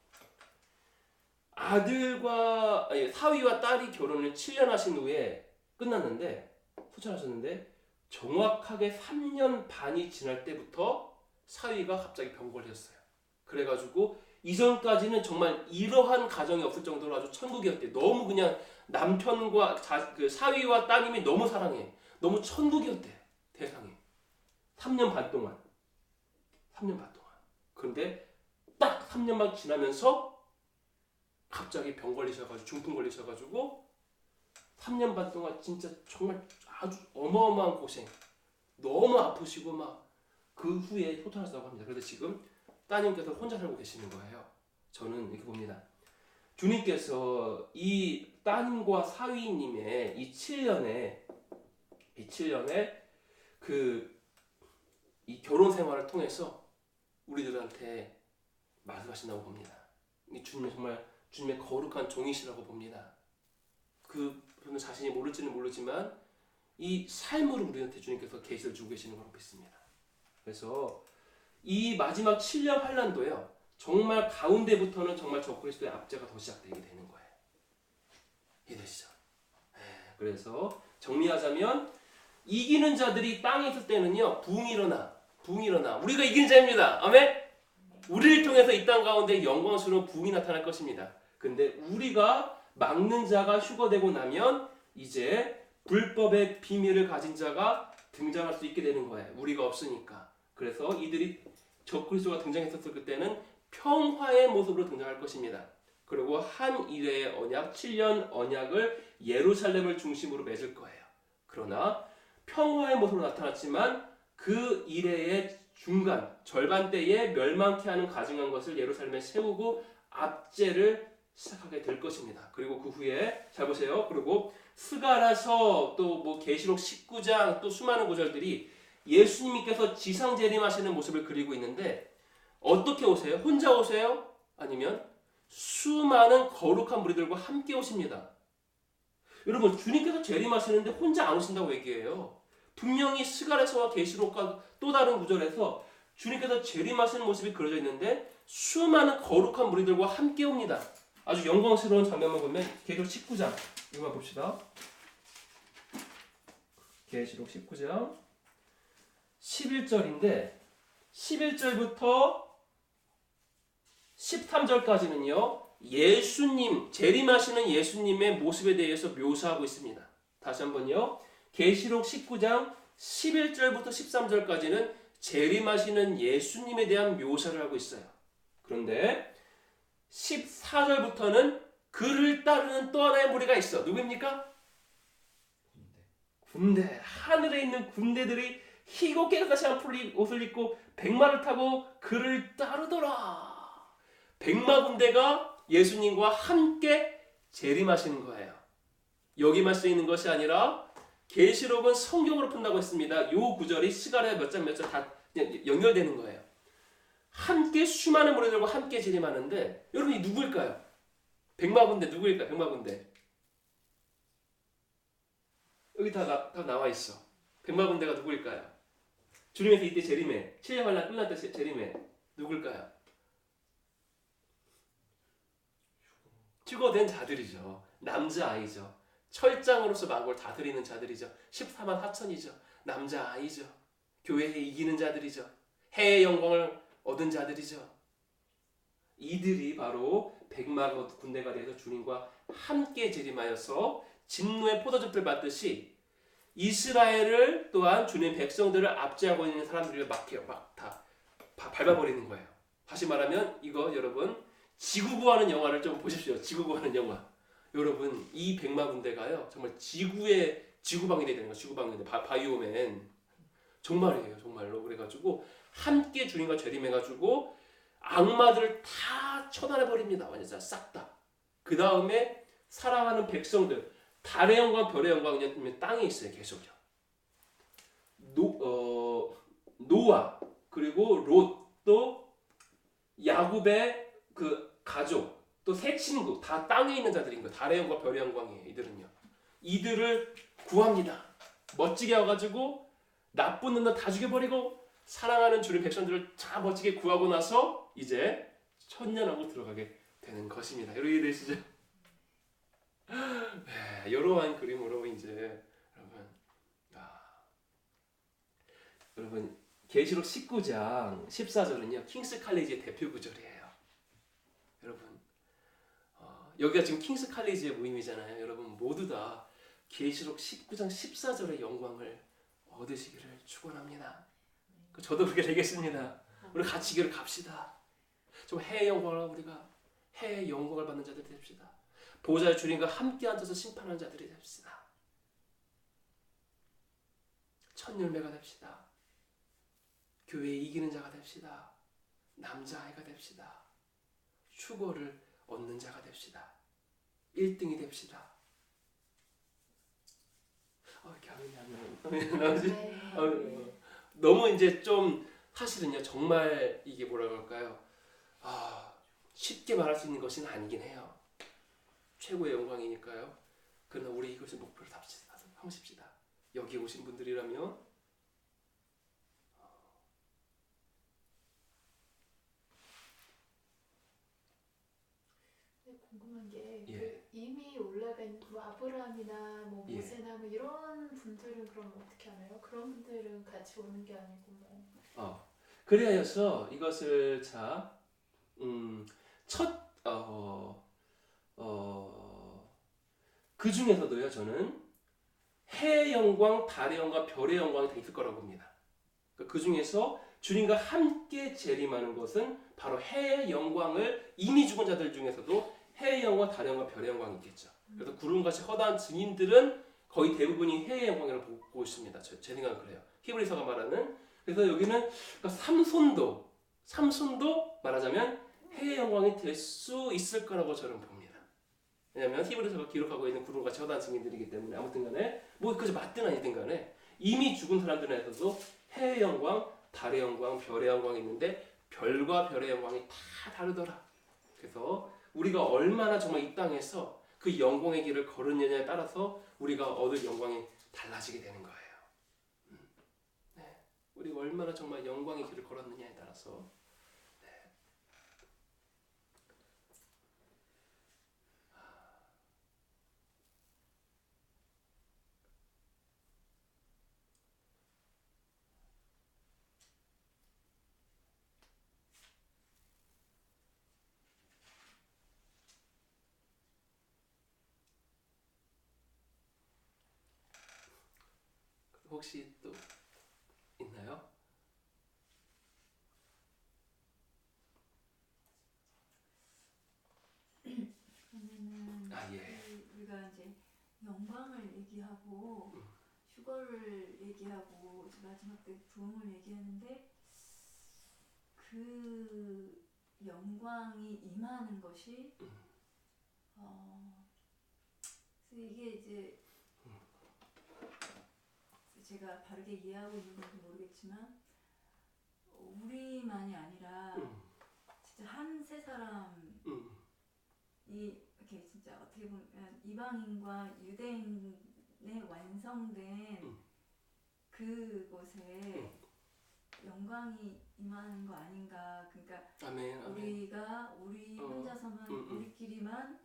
사위와 딸이 결혼을 7년 하신 후에 끝났는데 소천하셨는데 정확하게 3년 반이 지날 때부터 사위가 갑자기 병 걸렸어요. 그래가지고 이전까지는 정말 이러한 가정이 없을 정도로 아주 천국이었대요. 너무 그냥 남편과 사위와 따님이 너무 사랑해. 너무 천국이었대요. 세상에. 3년 반 동안. 그런데 딱 3년만 지나면서 갑자기 병 걸리셔가지고 중풍 걸리셔가지고 3년 반 동안 진짜 정말 아주 어마어마한 고생, 너무 아프시고 막 그 후에 호통하셨다고 합니다. 그런데 지금 따님께서 혼자 살고 계시는 거예요. 저는 이렇게 봅니다. 주님께서 이 따님과 사위님의 이 7년에 이 결혼 생활을 통해서 우리들한테 말씀하신다고 봅니다. 이 주님이 정말 주님의 거룩한 종이시라고 봅니다. 그분은 자신이 모를지는 모르지만 이 삶으로 우리한테 주님께서 계시를 주고 계시는 걸로 믿습니다. 그래서 이 마지막 7년 환란도요. 정말 가운데부터는 정말 적그리스도의 압제가 더 시작되게 되는 거예요. 이해되시죠? 그래서 정리하자면 이기는 자들이 땅에 있을 때는요. 부흥이 일어나. 우리가 이기는 자입니다. 아멘? 우리를 통해서 이 땅 가운데 영광스러운 부흥이 나타날 것입니다. 근데 우리가 막는 자가 휴거되고 나면 이제 불법의 비밀을 가진 자가 등장할 수 있게 되는 거예요. 우리가 없으니까. 그래서 이들이 적그리스도가 등장했었을 그때는 평화의 모습으로 등장할 것입니다. 그리고 한 이레의 언약, 7년 언약을 예루살렘을 중심으로 맺을 거예요. 그러나 평화의 모습으로 나타났지만 그 이레의 중간, 절반 때에 멸망케 하는 가증한 것을 예루살렘에 세우고 압제를 시작하게 될 것입니다. 그리고 그 후에 잘 보세요. 그리고 스가랴서 또 뭐 계시록 19장 또 수많은 구절들이 예수님께서 지상 재림하시는 모습을 그리고 있는데 어떻게 오세요? 혼자 오세요? 아니면 수많은 거룩한 무리들과 함께 오십니다. 여러분 주님께서 재림하시는데 혼자 안 오신다고 얘기해요. 분명히 스가랴서와 계시록과 또 다른 구절에서 주님께서 재림하시는 모습이 그려져 있는데 수많은 거룩한 무리들과 함께 옵니다. 아주 영광스러운 장면만 보면 계시록 19장 이거만 봅시다. 계시록 19장 11절인데 11절부터 13절까지는요. 예수님, 재림하시는 예수님의 모습에 대해서 묘사하고 있습니다. 다시 한번요. 계시록 19장 11절부터 13절까지는 재림하시는 예수님에 대한 묘사를 하고 있어요. 그런데 14절부터는 그를 따르는 또 하나의 무리가 있어. 누구입니까? 군대. 하늘에 있는 군대들이 희고 깨끗한 옷을 입고 백마를 타고 그를 따르더라. 백마 군대가 예수님과 함께 재림하시는 거예요. 여기만 쓰이는 것이 아니라 계시록은 성경으로 푼다고 했습니다. 요 구절이 스가랴 몇 장 다 연결되는 거예요. 함께 수많은 무리들과 함께 재림하는데 여러분 이 누구일까요? 백마 군대 누구일까요? 백마 군대. 여기 다 나와 있어. 백마 군대가 누구일까요? 주님께서 이때 재림해. 7년 환란 끝날 때 재림해. 누구일까요? 휴거된 자들이죠. 남자아이죠. 철장으로서 만국을 다스리는 자들이죠. 14만 4천이죠. 남자아이죠. 교회에 이기는 자들이죠. 해의 영광을 얻은 자들이죠. 이들이 바로 백마 군대가 돼서 주님과 함께 재림하여서 진노의 포도즙을 받듯이 이스라엘을 또한 주님 백성들을 압제하고 있는 사람들을 막 다 밟아버리는 거예요. 다시 말하면 이거 여러분 지구 구하는 영화를 좀 보십시오. 지구 구하는 영화. 여러분 이 백마 군대가요 정말 지구방위대 되는 거예요. 지구방위대 바이오맨 정말이에요. 정말로 그래가지고 함께 주님과 재림해가지고 악마들을 다 처단해버립니다. 완전 싹 다. 그 다음에 살아가는 백성들 달의 영광 별의 영광 땅에 있어요. 계속요. 노아 그리고 롯도 야곱의 그 가족 또 세 친구 다 땅에 있는 자들인 거예요. 달의 영광 별의 영광이에요. 이들은요. 이들을 구합니다. 멋지게 와가지고 나쁜 놈들 다 죽여버리고 사랑하는 주님 백성들을 다 멋지게 구하고 나서 이제 천년하고 들어가게 되는 것입니다. 여러분 이해되시죠? 네, 이러한 그림으로 이제 여러분 계시록 19장 14절은요 킹스 칼리지의 대표 구절이에요. 여러분 여기가 지금 킹스 칼리지의 모임이잖아요. 여러분 모두 다 계시록 19장 14절의 영광을 얻으시기를 축원합니다. 저도 그렇게 되겠습니다. 우리 같이 길을 갑시다. 좀 해의 영광을 우리가 해의 영광을 받는 자들이 됩시다. 보좌의 주님과 함께 앉아서 심판하는 자들이 됩시다. 첫 열매가 됩시다. 교회에 이기는 자가 됩시다. 남자아이가 됩시다. 휴거를 얻는 자가 됩시다. 1등이 됩시다. 이렇게 하면 너무 이제 좀 사실은요 정말 이게 뭐라고 할까요? 쉽게 말할 수 있는 것은 아니긴 해요. 최고의 영광이니까요. 그러나 우리 이것을 목표로 삼십시다. 여기 오신 분들이라면 궁금한 게 이미 올라가 있는 뭐 아브라함이나 뭐 모세나 뭐 이런 분들은 그럼 어떻게 하나요? 그런 분들은 같이 오는 게 아니고 그래야서 이것을 그 중에서도요 저는 해의 영광, 달의 영광, 별의 영광이 다 있을 거라고 봅니다. 그 중에서 주님과 함께 재림하는 것은 바로 해의 영광을 이미 죽은 자들 중에서도 해의 영광, 달의 영광, 별의 영광이 있겠죠. 그래서 구름같이 허다한 증인들은 거의 대부분이 해의 영광이라고 보고 있습니다. 제 생각은 그래요. 히브리서가 말하는. 그래서 여기는 삼손도 말하자면 해의 영광이 될 수 있을 거라고 저는 봅니다. 왜냐하면 히브리서가 기록하고 있는 구름같이 허다한 증인들이기 때문에 아무튼 간에 뭐 그저 맞든 아니든 간에 이미 죽은 사람들에서도 해의 영광, 달의 영광, 별의 영광이 있는데 별과 별의 영광이 다 다르더라. 그래서 우리가 얼마나 정말 이 땅에서 그 영광의 길을 걸으느냐에 따라서 우리가 얻을 영광이 달라지게 되는 거예요. 우리가 얼마나 정말 영광의 길을 걸었느냐에 따라서 혹시 또 있나요? 그러면은 우리가 이제 영광을 얘기하고 휴거를 얘기하고 이제 마지막 때 부흥을 얘기하는데 그 영광이 임하는 것이 이게 이제 제가 바르게 이해하고 있는 건지 모르겠지만 우리만이 아니라 진짜 한 세 사람이 이렇게 진짜 어떻게 보면 이방인과 유대인의 완성된 그곳에 영광이 임하는 거 아닌가. 그러니까 아멘. 우리가 우리 혼자서만 우리끼리만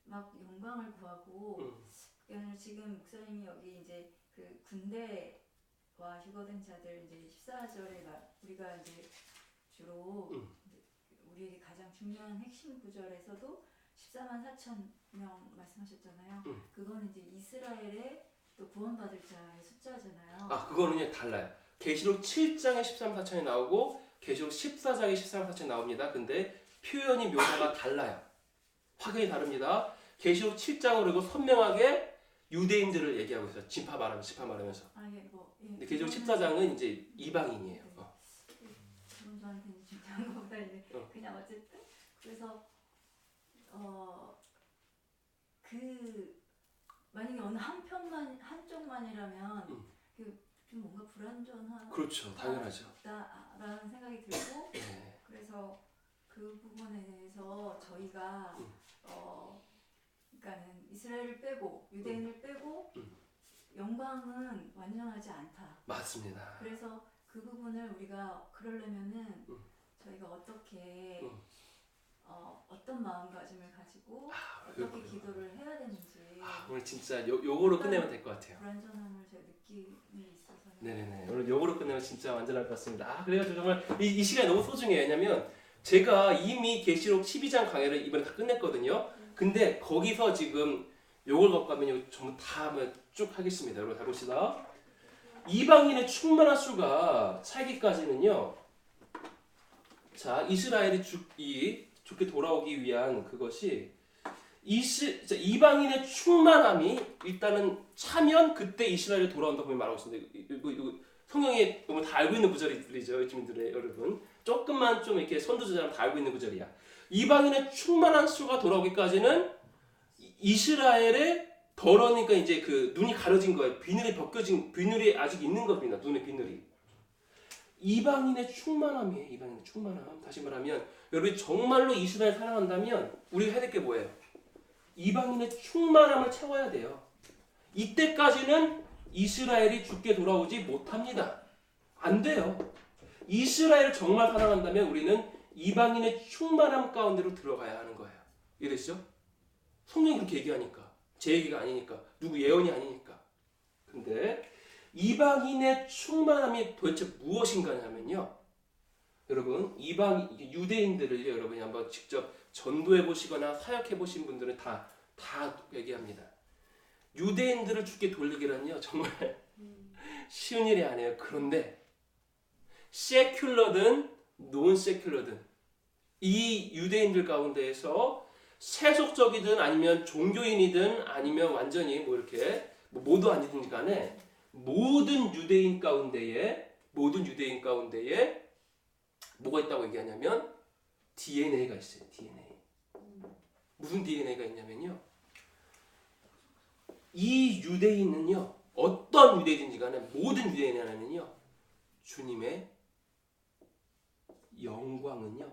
막 영광을 구하고 그러니까 지금 목사님이 여기 이제 그 군대와 휴거된 자들 이제 14절에 우리가 이제 주로 우리에게 가장 중요한 핵심 구절에서도 14만 4천 명 말씀하셨잖아요. 그거는 이제 이스라엘의 또 구원받을 자의 숫자잖아요. 그거는요 달라요. 계시록 7장에 13만 4천이 나오고 계시록 14장에 13만 4천이 나옵니다. 근데 표현이 묘사가 달라요. 확연히 다릅니다. 계시록 7장은 그리고 선명하게 유대인들을 얘기하고 있어요. 진파 말하면서. 근데 계시록 14장은 이제 이방인이에요. 그건 저한테는 중요한 것보다 이제 그냥 어쨌든 그래서 그 만약에 어느 한쪽만이라면 좀 뭔가 불완전하고 그렇죠, 당연하죠. 라는 생각이 들고 그래서 그 부분에 대해서 저희가 그러니까는 이스라엘을 빼고 유대인을 빼고 영광은 완전하지 않다. 맞습니다. 그래서 그 부분을 우리가 그러려면은 저희가 어떻게 어떤 마음가짐을 가지고 어떻게 기도를 해야 되는지 오늘 진짜 요거로 끝내면 될 것 같아요. 불완전함을 제가 느끼는 게 있어서 네네네. 오늘 요거로 끝내면 진짜 완전할 것 같습니다. 그래가지고 정말 이 시간이 너무 소중해요. 왜냐면 제가 이미 계시록 12장 강의를 이번에 다 끝냈거든요. 근데 거기서 지금 요걸 갖고 가면 전부 다 한번 쭉 하겠습니다. 여러분 다 봅시다. 이방인의 충만한 수가 차기까지는요. 자, 이스라엘이 좋게 돌아오기 위한 그것이 이방인의 충만함이 일단은 차면 그때 이스라엘이 돌아온다고 보면 말하고 있습니다. 이거 성경에 보면 다 알고 있는 구절이죠, 주민들의 여러분. 조금만 좀 이렇게 선두주자면 다 알고 있는 구절이야. 이방인의 충만한 수가 돌아오기까지는 이스라엘의 더러니까 이제 그 눈이 가려진 거예요. 비늘이 아직 있는 겁니다. 눈에 비늘이. 이방인의 충만함이에요. 이방인의 충만함. 다시 말하면 여러분이 정말로 이스라엘 사랑한다면 우리가 해야 될 게 뭐예요? 이방인의 충만함을 채워야 돼요. 이때까지는 이스라엘이 죽게 돌아오지 못합니다. 안 돼요. 이스라엘을 정말 사랑한다면 우리는 이방인의 충만함 가운데로 들어가야 하는 거예요. 이해되시죠? 성경이 그렇게 얘기하니까. 제 얘기가 아니니까. 누구 예언이 아니니까. 근데 이방인의 충만함이 도대체 무엇인가냐면요. 여러분, 유대인들을 여러분이 한번 직접 전도해 보시거나 사역해 보신 분들은 다 얘기합니다. 유대인들을 죽게 돌리기란요 정말 쉬운 일이 아니에요. 그런데 세큘러든 논세큘러든 이 유대인들 가운데에서 세속적이든 아니면 종교인이든 아니면 완전히 뭐 이렇게 모두 아니든 간에 모든 유대인 가운데에 뭐가 있다고 얘기하냐면 DNA가 있어요. DNA. 무슨 DNA가 있냐면요. 이 유대인은요. 어떤 유대인인지 간에 모든 유대인이라면요. 주님의 영광은요.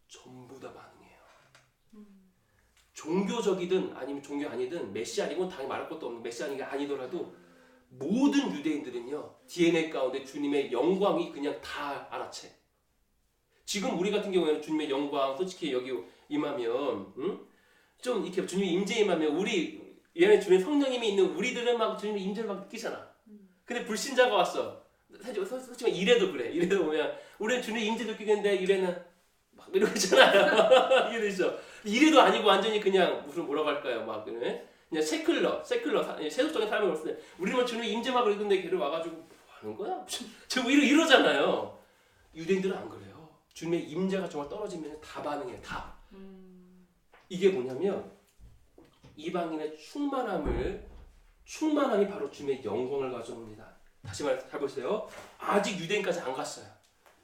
전부 다 반응해요. 종교적이든 아니면 종교 아니든 메시아니고 당연히 말할 것도 없는 메시아니가 아니더라도 모든 유대인들은요. DNA 가운데 주님의 영광이 그냥 다 알아채. 지금 우리 같은 경우에는 주님의 영광 솔직히 여기 임하면 좀 이렇게 주님의 임재 임하면 우리 얘네 주님의 성령님이 있는 우리들은 막 주님의 임재를 막 느끼잖아. 근데 불신자가 왔어. 솔직히 이래도 그래. 이래도 보면 우리는 주님의 임재 느끼겠는데 이래는 막 이러고 있잖아요. 이해되죠? 이래도 아니고 완전히 그냥 무슨 뭐라고 할까요? 막 그냥 세큘러 세속적인 삶을 봤을 때 우리는 주님의 임재만 그러는데 걔를 와가지고 뭐 하는 거야? 저 이러잖아요. 유대인들은 안 그래요. 주님의 임재가 정말 떨어지면 다 반응해. 다. 이게 뭐냐면 이방인의 충만함이 바로 주님의 영광을 가져옵니다. 다시 말해서 잘 보세요. 아직 유대인까지 안 갔어요.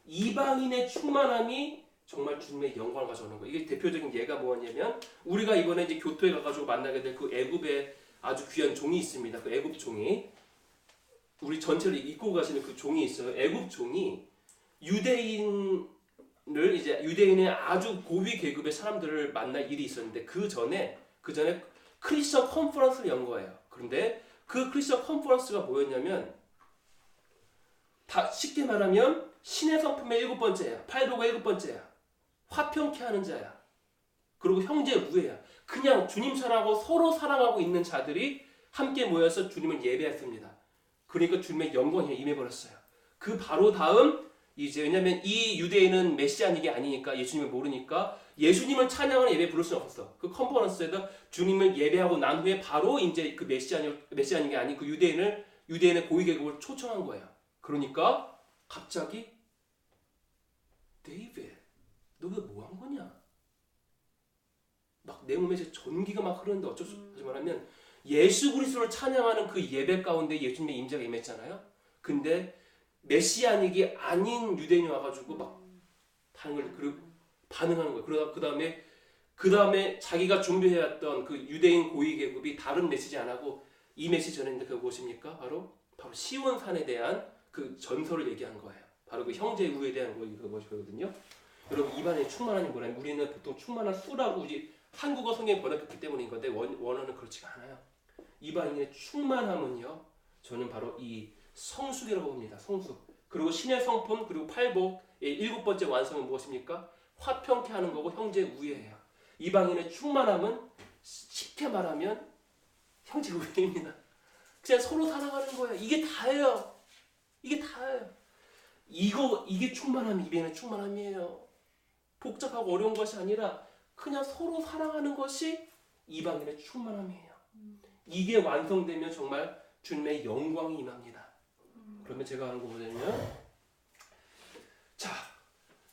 이방인의 충만함이 정말 주님의 영광을 가져오는 거예요. 이게 대표적인 예가 뭐냐면 우리가 이번에 이제 교토에 가가지고 만나게 될 그 애굽의 아주 귀한 종이 있습니다. 그 애굽 종이 우리 전체를 이끌고 가시는 그 종이 있어요. 애굽 종이 유대인의 아주 고위 계급의 사람들을 만날 일이 있었는데 그 전에 크리스천 컨퍼런스를 연 거예요. 그런데 그 크리스천 컨퍼런스가 뭐였냐면 다 쉽게 말하면 신의 성품의 7번째야. 팔복의 7번째야. 화평케 하는 자야. 그리고 형제 우애야. 그냥 주님 사랑하고 서로 사랑하고 있는 자들이 함께 모여서 주님을 예배했습니다. 그러니까 주님의 영광이 임해버렸어요. 그 바로 다음 이제 왜냐면 이 유대인은 메시아닉이 아니니까 예수님을 모르니까 예수님을 찬양하는 예배 부를 수는 없었어. 그 컨퍼런스에서 주님을 예배하고 난 후에 바로 이제 그 메시아닉이 아닌 그 유대인의 고위 계급을 초청한 거예요. 그러니까 갑자기 데이빗, 너 왜 뭐 한 거냐? 막 내 몸에서 전기가 막 흐르는데 어쩔 수 없이 말하면 예수 그리스도를 찬양하는 그 예배 가운데 예수님의 임재가 임했잖아요. 근데 메시아닉이 아닌 유대인이 와가지고 막 반응하는 거예요. 그 다음에 자기가 준비해왔던 그 유대인 고위 계급이 다른 메시지 안 하고 이 메시지 전했는데 그게 무엇입니까? 바로 시온산에 대한 그 전설을 얘기한 거예요. 바로 그 형제 우에 대한 것이거든요. 여러분 이반의 충만함이 뭐냐면 우리는 보통 충만한 수라고 우리 한국어 성경에 번역했기 때문인 건데 원어는 그렇지가 않아요. 이반인의 충만함은요. 저는 바로 이 성숙이라고 봅니다. 성숙. 그리고 신의 성품 그리고 팔복의 7번째 완성은 무엇입니까? 화평케 하는 거고 형제 우애예요. 이방인의 충만함은 쉽게 말하면 형제 우애입니다. 그냥 서로 사랑하는 거예요. 이게 다예요. 이게 충만함이 이방인의 충만함이에요. 복잡하고 어려운 것이 아니라 그냥 서로 사랑하는 것이 이방인의 충만함이에요. 이게 완성되면 정말 주님의 영광이 임합니다. 그러면 제가 하는 거 뭐냐면 자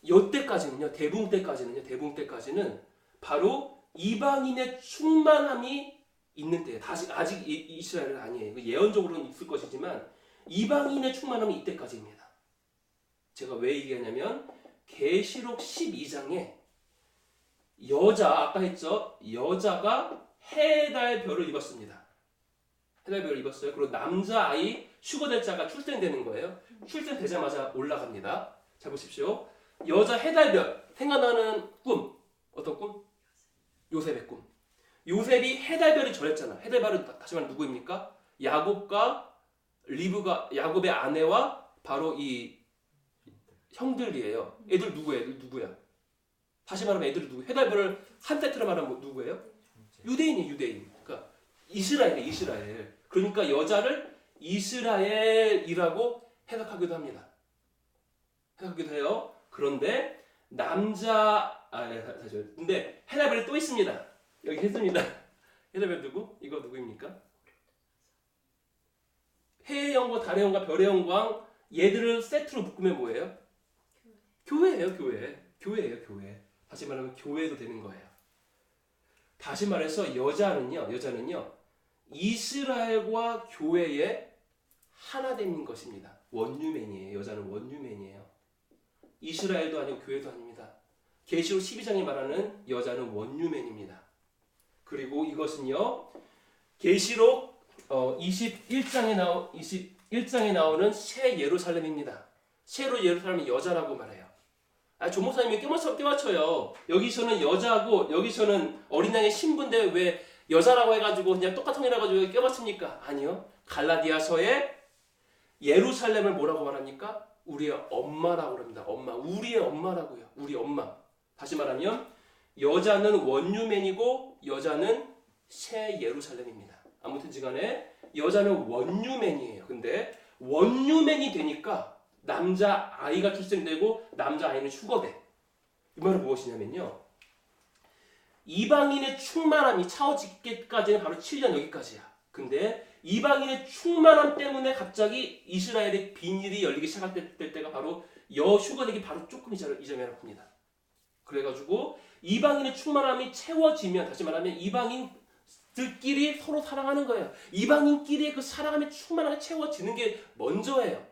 요때까지는요, 대붕 때까지는 바로 이방인의 충만함이 있는 때예요. 아직 이스라엘은 아니에요. 예언적으로는 있을 것이지만 이방인의 충만함이 이때까지입니다. 제가 왜 얘기하냐면 계시록 12장에 아까 했죠? 여자가 해달별을 입었습니다. 해달별을 입었어요. 그리고 남자아이 슈거될 자가 출생되는 거예요. 출생되자마자 올라갑니다. 자 보십시오. 여자 해달별, 생각나는 꿈, 어떤 꿈? 요셉의 꿈. 요셉이 해달별이 전했잖아. 해달별은 다시 말하면 누구입니까? 야곱의 아내와 바로 이 형들이에요. 애들 누구야? 다시 말하면 애들이 누구? 해달별을 한 세트로 말하면 누구예요? 유대인이에요, 유대인. 그러니까 이스라엘. 그러니까 여자를 이스라엘이라고 해석하기도 합니다. 해석하기도 해요. 그런데 근데 해달별이 또 있습니다. 여기 했습니다. 해달별 누구? 이거 누구입니까? 해의 영과 달의 영과 별의 영광 얘들을 세트로 묶으면 뭐예요? 교회예요, 교회. 다시 말하면 교회도 되는 거예요. 다시 말해서 여자는요 이스라엘과 교회의 하나 되는 것입니다. 원유맨이에요. 여자는 원유맨이에요. 이스라엘도 아니고 교회도 아닙니다. 계시록 12장에 말하는 여자는 원유맨입니다. 그리고 이것은요 계시록 21장에 나오는 새 예루살렘입니다. 새 예루살렘은 여자라고 말해요. 조목사님이 껴맞춰요. 여기서는 여자고 여기서는 어린 양의 신부인데 왜 여자라고 해가지고 그냥 똑같은 일 해가지고 껴맞춥니까? 아니요. 갈라디아서에 예루살렘을 뭐라고 말합니까? 우리의 엄마라고 합니다. 엄마. 우리의 엄마라고요. 우리 엄마. 다시 말하면 여자는 원유맨이고 여자는 새 예루살렘입니다. 아무튼지간에 여자는 원유맨이에요. 근데 원유맨이 되니까 남자 아이가 출생되고 남자 아이는 휴거돼. 이 말은 무엇이냐면요. 이방인의 충만함이 차오지기까지는 바로 7년 여기까지야. 근데 이방인의 충만함 때문에 갑자기 이스라엘의 비닐이 열리기 시작할 때가 바로 휴거되기 바로 조금 이전이라고 봅니다. 그래가지고 이방인의 충만함이 채워지면 다시 말하면 이방인들끼리 서로 사랑하는 거예요. 이방인끼리의 그 사랑함이 충만하게 채워지는 게 먼저예요.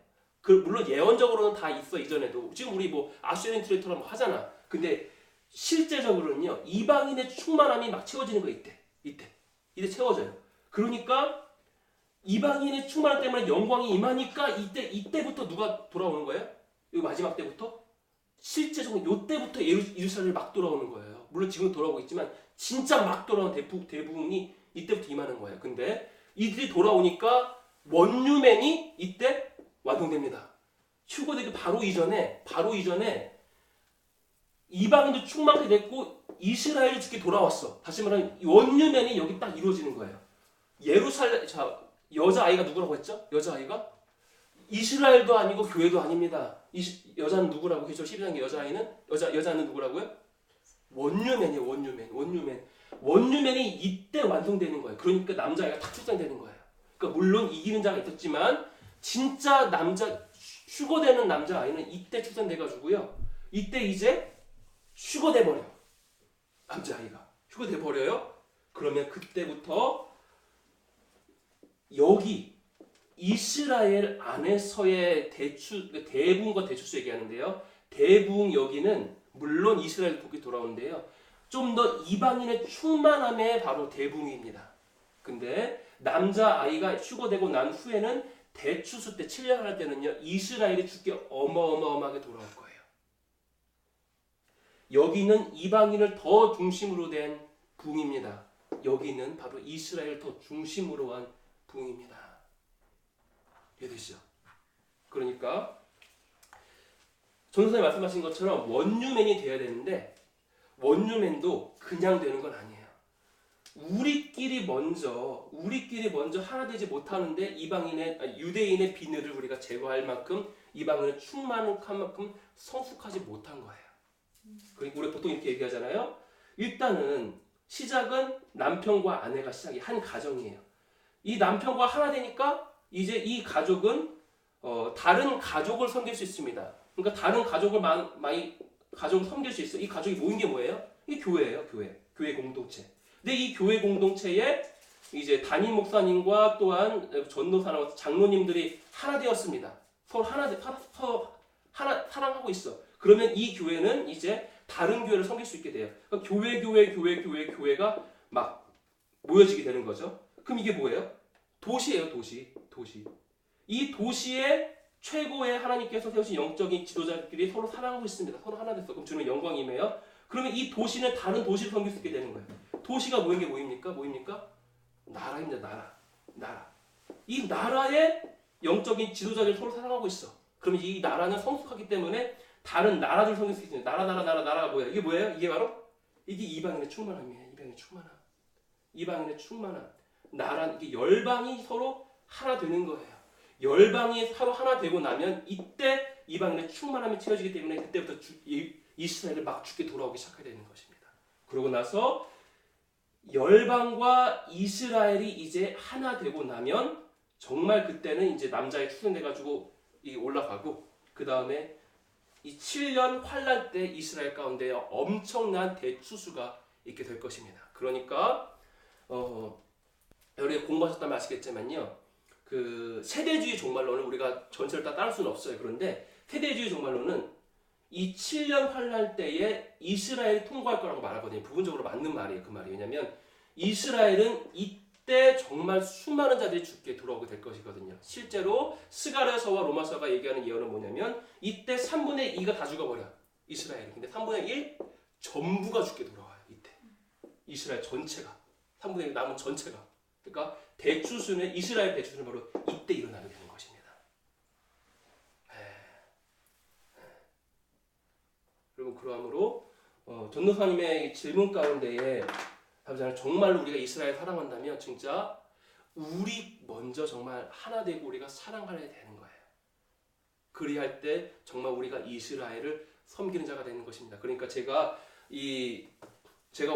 물론 예언적으로는 다 있어 이전에도. 지금 우리 아수에린 트레이터랑 하잖아. 근데 실제적으로는요 이방인의 충만함이 막 채워지는 거 이때 채워져요. 그러니까 이방인의 충만함 때문에 영광이 임하니까 이때부터 누가 돌아오는 거예요? 이 마지막 때부터 실제적으로 이때부터 예루살렘이 막 돌아오는 거예요. 물론 지금 돌아오고 있지만 진짜 막 돌아오는 대부분이 이때부터 임하는 거예요. 근데 이들이 돌아오니까 원유맨이 이때 완성됩니다. 휴거되기 바로 이전에 이방인도 충만하게 됐고 이스라엘이 죽게 돌아왔어. 다시 말하면 원유맨이 여기 딱 이루어지는 거예요. 여자아이가 누구라고 했죠? 여자아이가 이스라엘도 아니고 교회도 아닙니다. 여자는 누구라고 했죠? 12장의 여자는 누구라고요? 원유맨이에요. 원유맨이 이때 완성되는 거예요. 그러니까 남자아이가 딱 출산되는 거예요. 그러니까 물론 이기는 자가 있었지만 진짜 휴거되는 남자아이는 이때 출산돼가지고요. 이때 이제 휴거돼버려. 남자아이가 휴거돼버려요. 그러면 그때부터 여기 이스라엘 안에서의 대붕과 대추수 얘기하는데요. 대붕 여기는 물론 이스라엘 복이 돌아오는데요. 좀 더 이방인의 충만함의 바로 대붕입니다. 근데 남자아이가 휴거되고 난 후에는 대추수 때 7년 할 때는요. 이스라엘이 죽게 어마어마하게 돌아올 거예요. 여기는 이방인을 더 중심으로 된 붕입니다. 여기는 바로 이스라엘 더 중심으로 한 붕입니다. 이해되시죠? 그러니까 전도사님 말씀하신 것처럼 원유맨이 돼야 되는데 원유맨도 그냥 되는 건 아니에요. 우리끼리 먼저 하나 되지 못하는데 유대인의 비늘을 우리가 제거할 만큼 이방인을 충만한 만큼 성숙하지 못한 거예요. 그러니까 우리가 보통 이렇게 얘기하잖아요. 일단은 시작은 남편과 아내가 시작이 한 가정이에요. 이 남편과 하나 되니까 이제 이 가족은 다른 가족을 섬길 수 있습니다. 그러니까 다른 가족을 많이 가족을 섬길 수 있어. 이 가족이 모인 게 뭐예요? 이게 교회예요. 교회 공동체. 근데 이 교회 공동체에 이제 담임 목사님과 또한 전도사나 장로님들이 하나 되었습니다. 서로 하나 사랑하고 있어. 그러면 이 교회는 이제 다른 교회를 섬길 수 있게 돼요. 그러니까 교회가 막 모여지게 되는 거죠. 그럼 이게 뭐예요? 도시예요, 도시. 이 도시의 최고의 하나님께서 세우신 영적인 지도자들끼리 서로 사랑하고 있습니다. 서로 하나 됐어. 그럼 주님의 영광이 임해요. 그러면 이 도시는 다른 도시를 섬길 수 있게 되는 거예요. 도시가 모인 게 뭐입니까? 나라입니다. 나라. 이 나라의 영적인 지도자들이 서로 사랑하고 있어. 그러면 이 나라는 성숙하기 때문에 다른 나라들 섬길 수 있어요. 나라가 뭐야? 이게 뭐예요? 이게 바로 이게 이방인의 충만함이에요. 이방인의 충만함. 나라, 이게 열방이 서로 하나 되는 거예요. 열방이 서로 하나 되고 나면 이때 이방인의 충만함이 채워지기 때문에 그때부터 이스라엘을 막 죽게 돌아오기 시작하게 되는 것입니다. 그러고 나서 열방과 이스라엘이 이제 하나 되고 나면 정말 그때는 이제 남자의 출생돼가지고 올라가고 그 다음에 이 7년 환란 때 이스라엘 가운데 엄청난 대추수가 있게 될 것입니다. 그러니까 여러분이 공부하셨다면 아시겠지만요. 그 세대주의 종말론을 우리가 전체를 다 따를 수는 없어요. 그런데 세대주의 종말론은 이 7년 환란 때에 이스라엘이 통과할 거라고 말하거든요. 부분적으로 맞는 말이에요. 그 말이. 왜냐하면 이스라엘은 이때 정말 수많은 자들이 죽게 돌아오게 될 것이거든요. 실제로 스가랴서와 로마서가 얘기하는 예언은 뭐냐면 이때 3분의 2가 다 죽어버려. 이스라엘이. 근데 3분의 1 전부가 죽게 돌아와요. 이때. 이스라엘 전체가. 3분의 1 남은 전체가. 그러니까 대추수는 이스라엘 대추수는 바로 이때 일어나게 되는 것입니다. 그리고 그러므로 전도사님의 질문 가운데에 정말로 우리가 이스라엘 사랑한다면 진짜 우리 먼저 정말 하나 되고 우리가 사랑하려 되는 거예요. 그리할 때 정말 우리가 이스라엘을 섬기는 자가 되는 것입니다. 그러니까 제가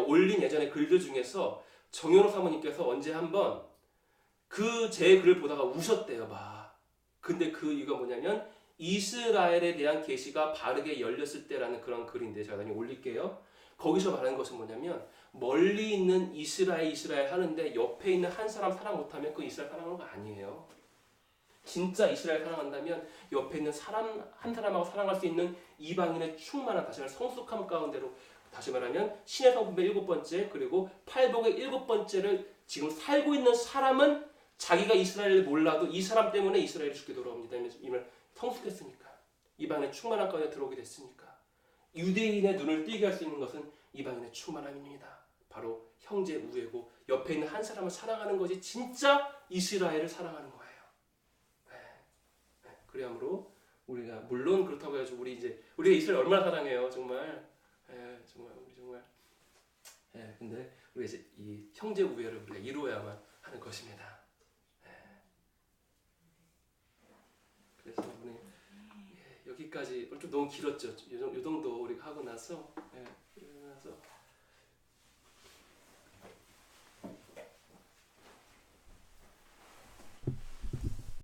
올린 예전에 글들 중에서 정현호 사모님께서 언제 한번 제 글을 보다가 우셨대요. 근데 그 이유가 뭐냐면 이스라엘에 대한 계시가 바르게 열렸을 때라는 그런 글인데 제가 나중에 올릴게요. 거기서 말하는 것은 뭐냐면 멀리 있는 이스라엘 하는데 옆에 있는 한 사람 사랑 못하면 그 이스라엘 사랑하는 거 아니에요. 진짜 이스라엘 사랑한다면 옆에 있는 한 사람하고 사랑할 수 있는 이방인의 충만한 다시 말하면 성숙함 가운데로 다시 말하면 신의 성품의 7번째 그리고 팔복의 7번째를 지금 살고 있는 사람은 자기가 이스라엘을 몰라도 이 사람 때문에 이스라엘이 죽게 돌아옵니다. 이면 성숙했으니까 이방인의 충만한 가운데 들어오게 됐으니까 유대인의 눈을 띄게 할 수 있는 것은 이방인의 충만함입니다. 바로 형제 우애고 옆에 있는 한 사람을 사랑하는 것이 진짜 이스라엘을 사랑하는 거예요. 그러므로 우리가 물론 그렇다고 해가지고 우리가 이스라엘 얼마나 사랑해요, 정말. 정말. 근데 우리가 이제 이 형제 우애를 우리가 이루어야만 하는 것입니다. 그래서 우리 여기까지 좀 너무 길었죠. 이 정도 우리가 하고 나서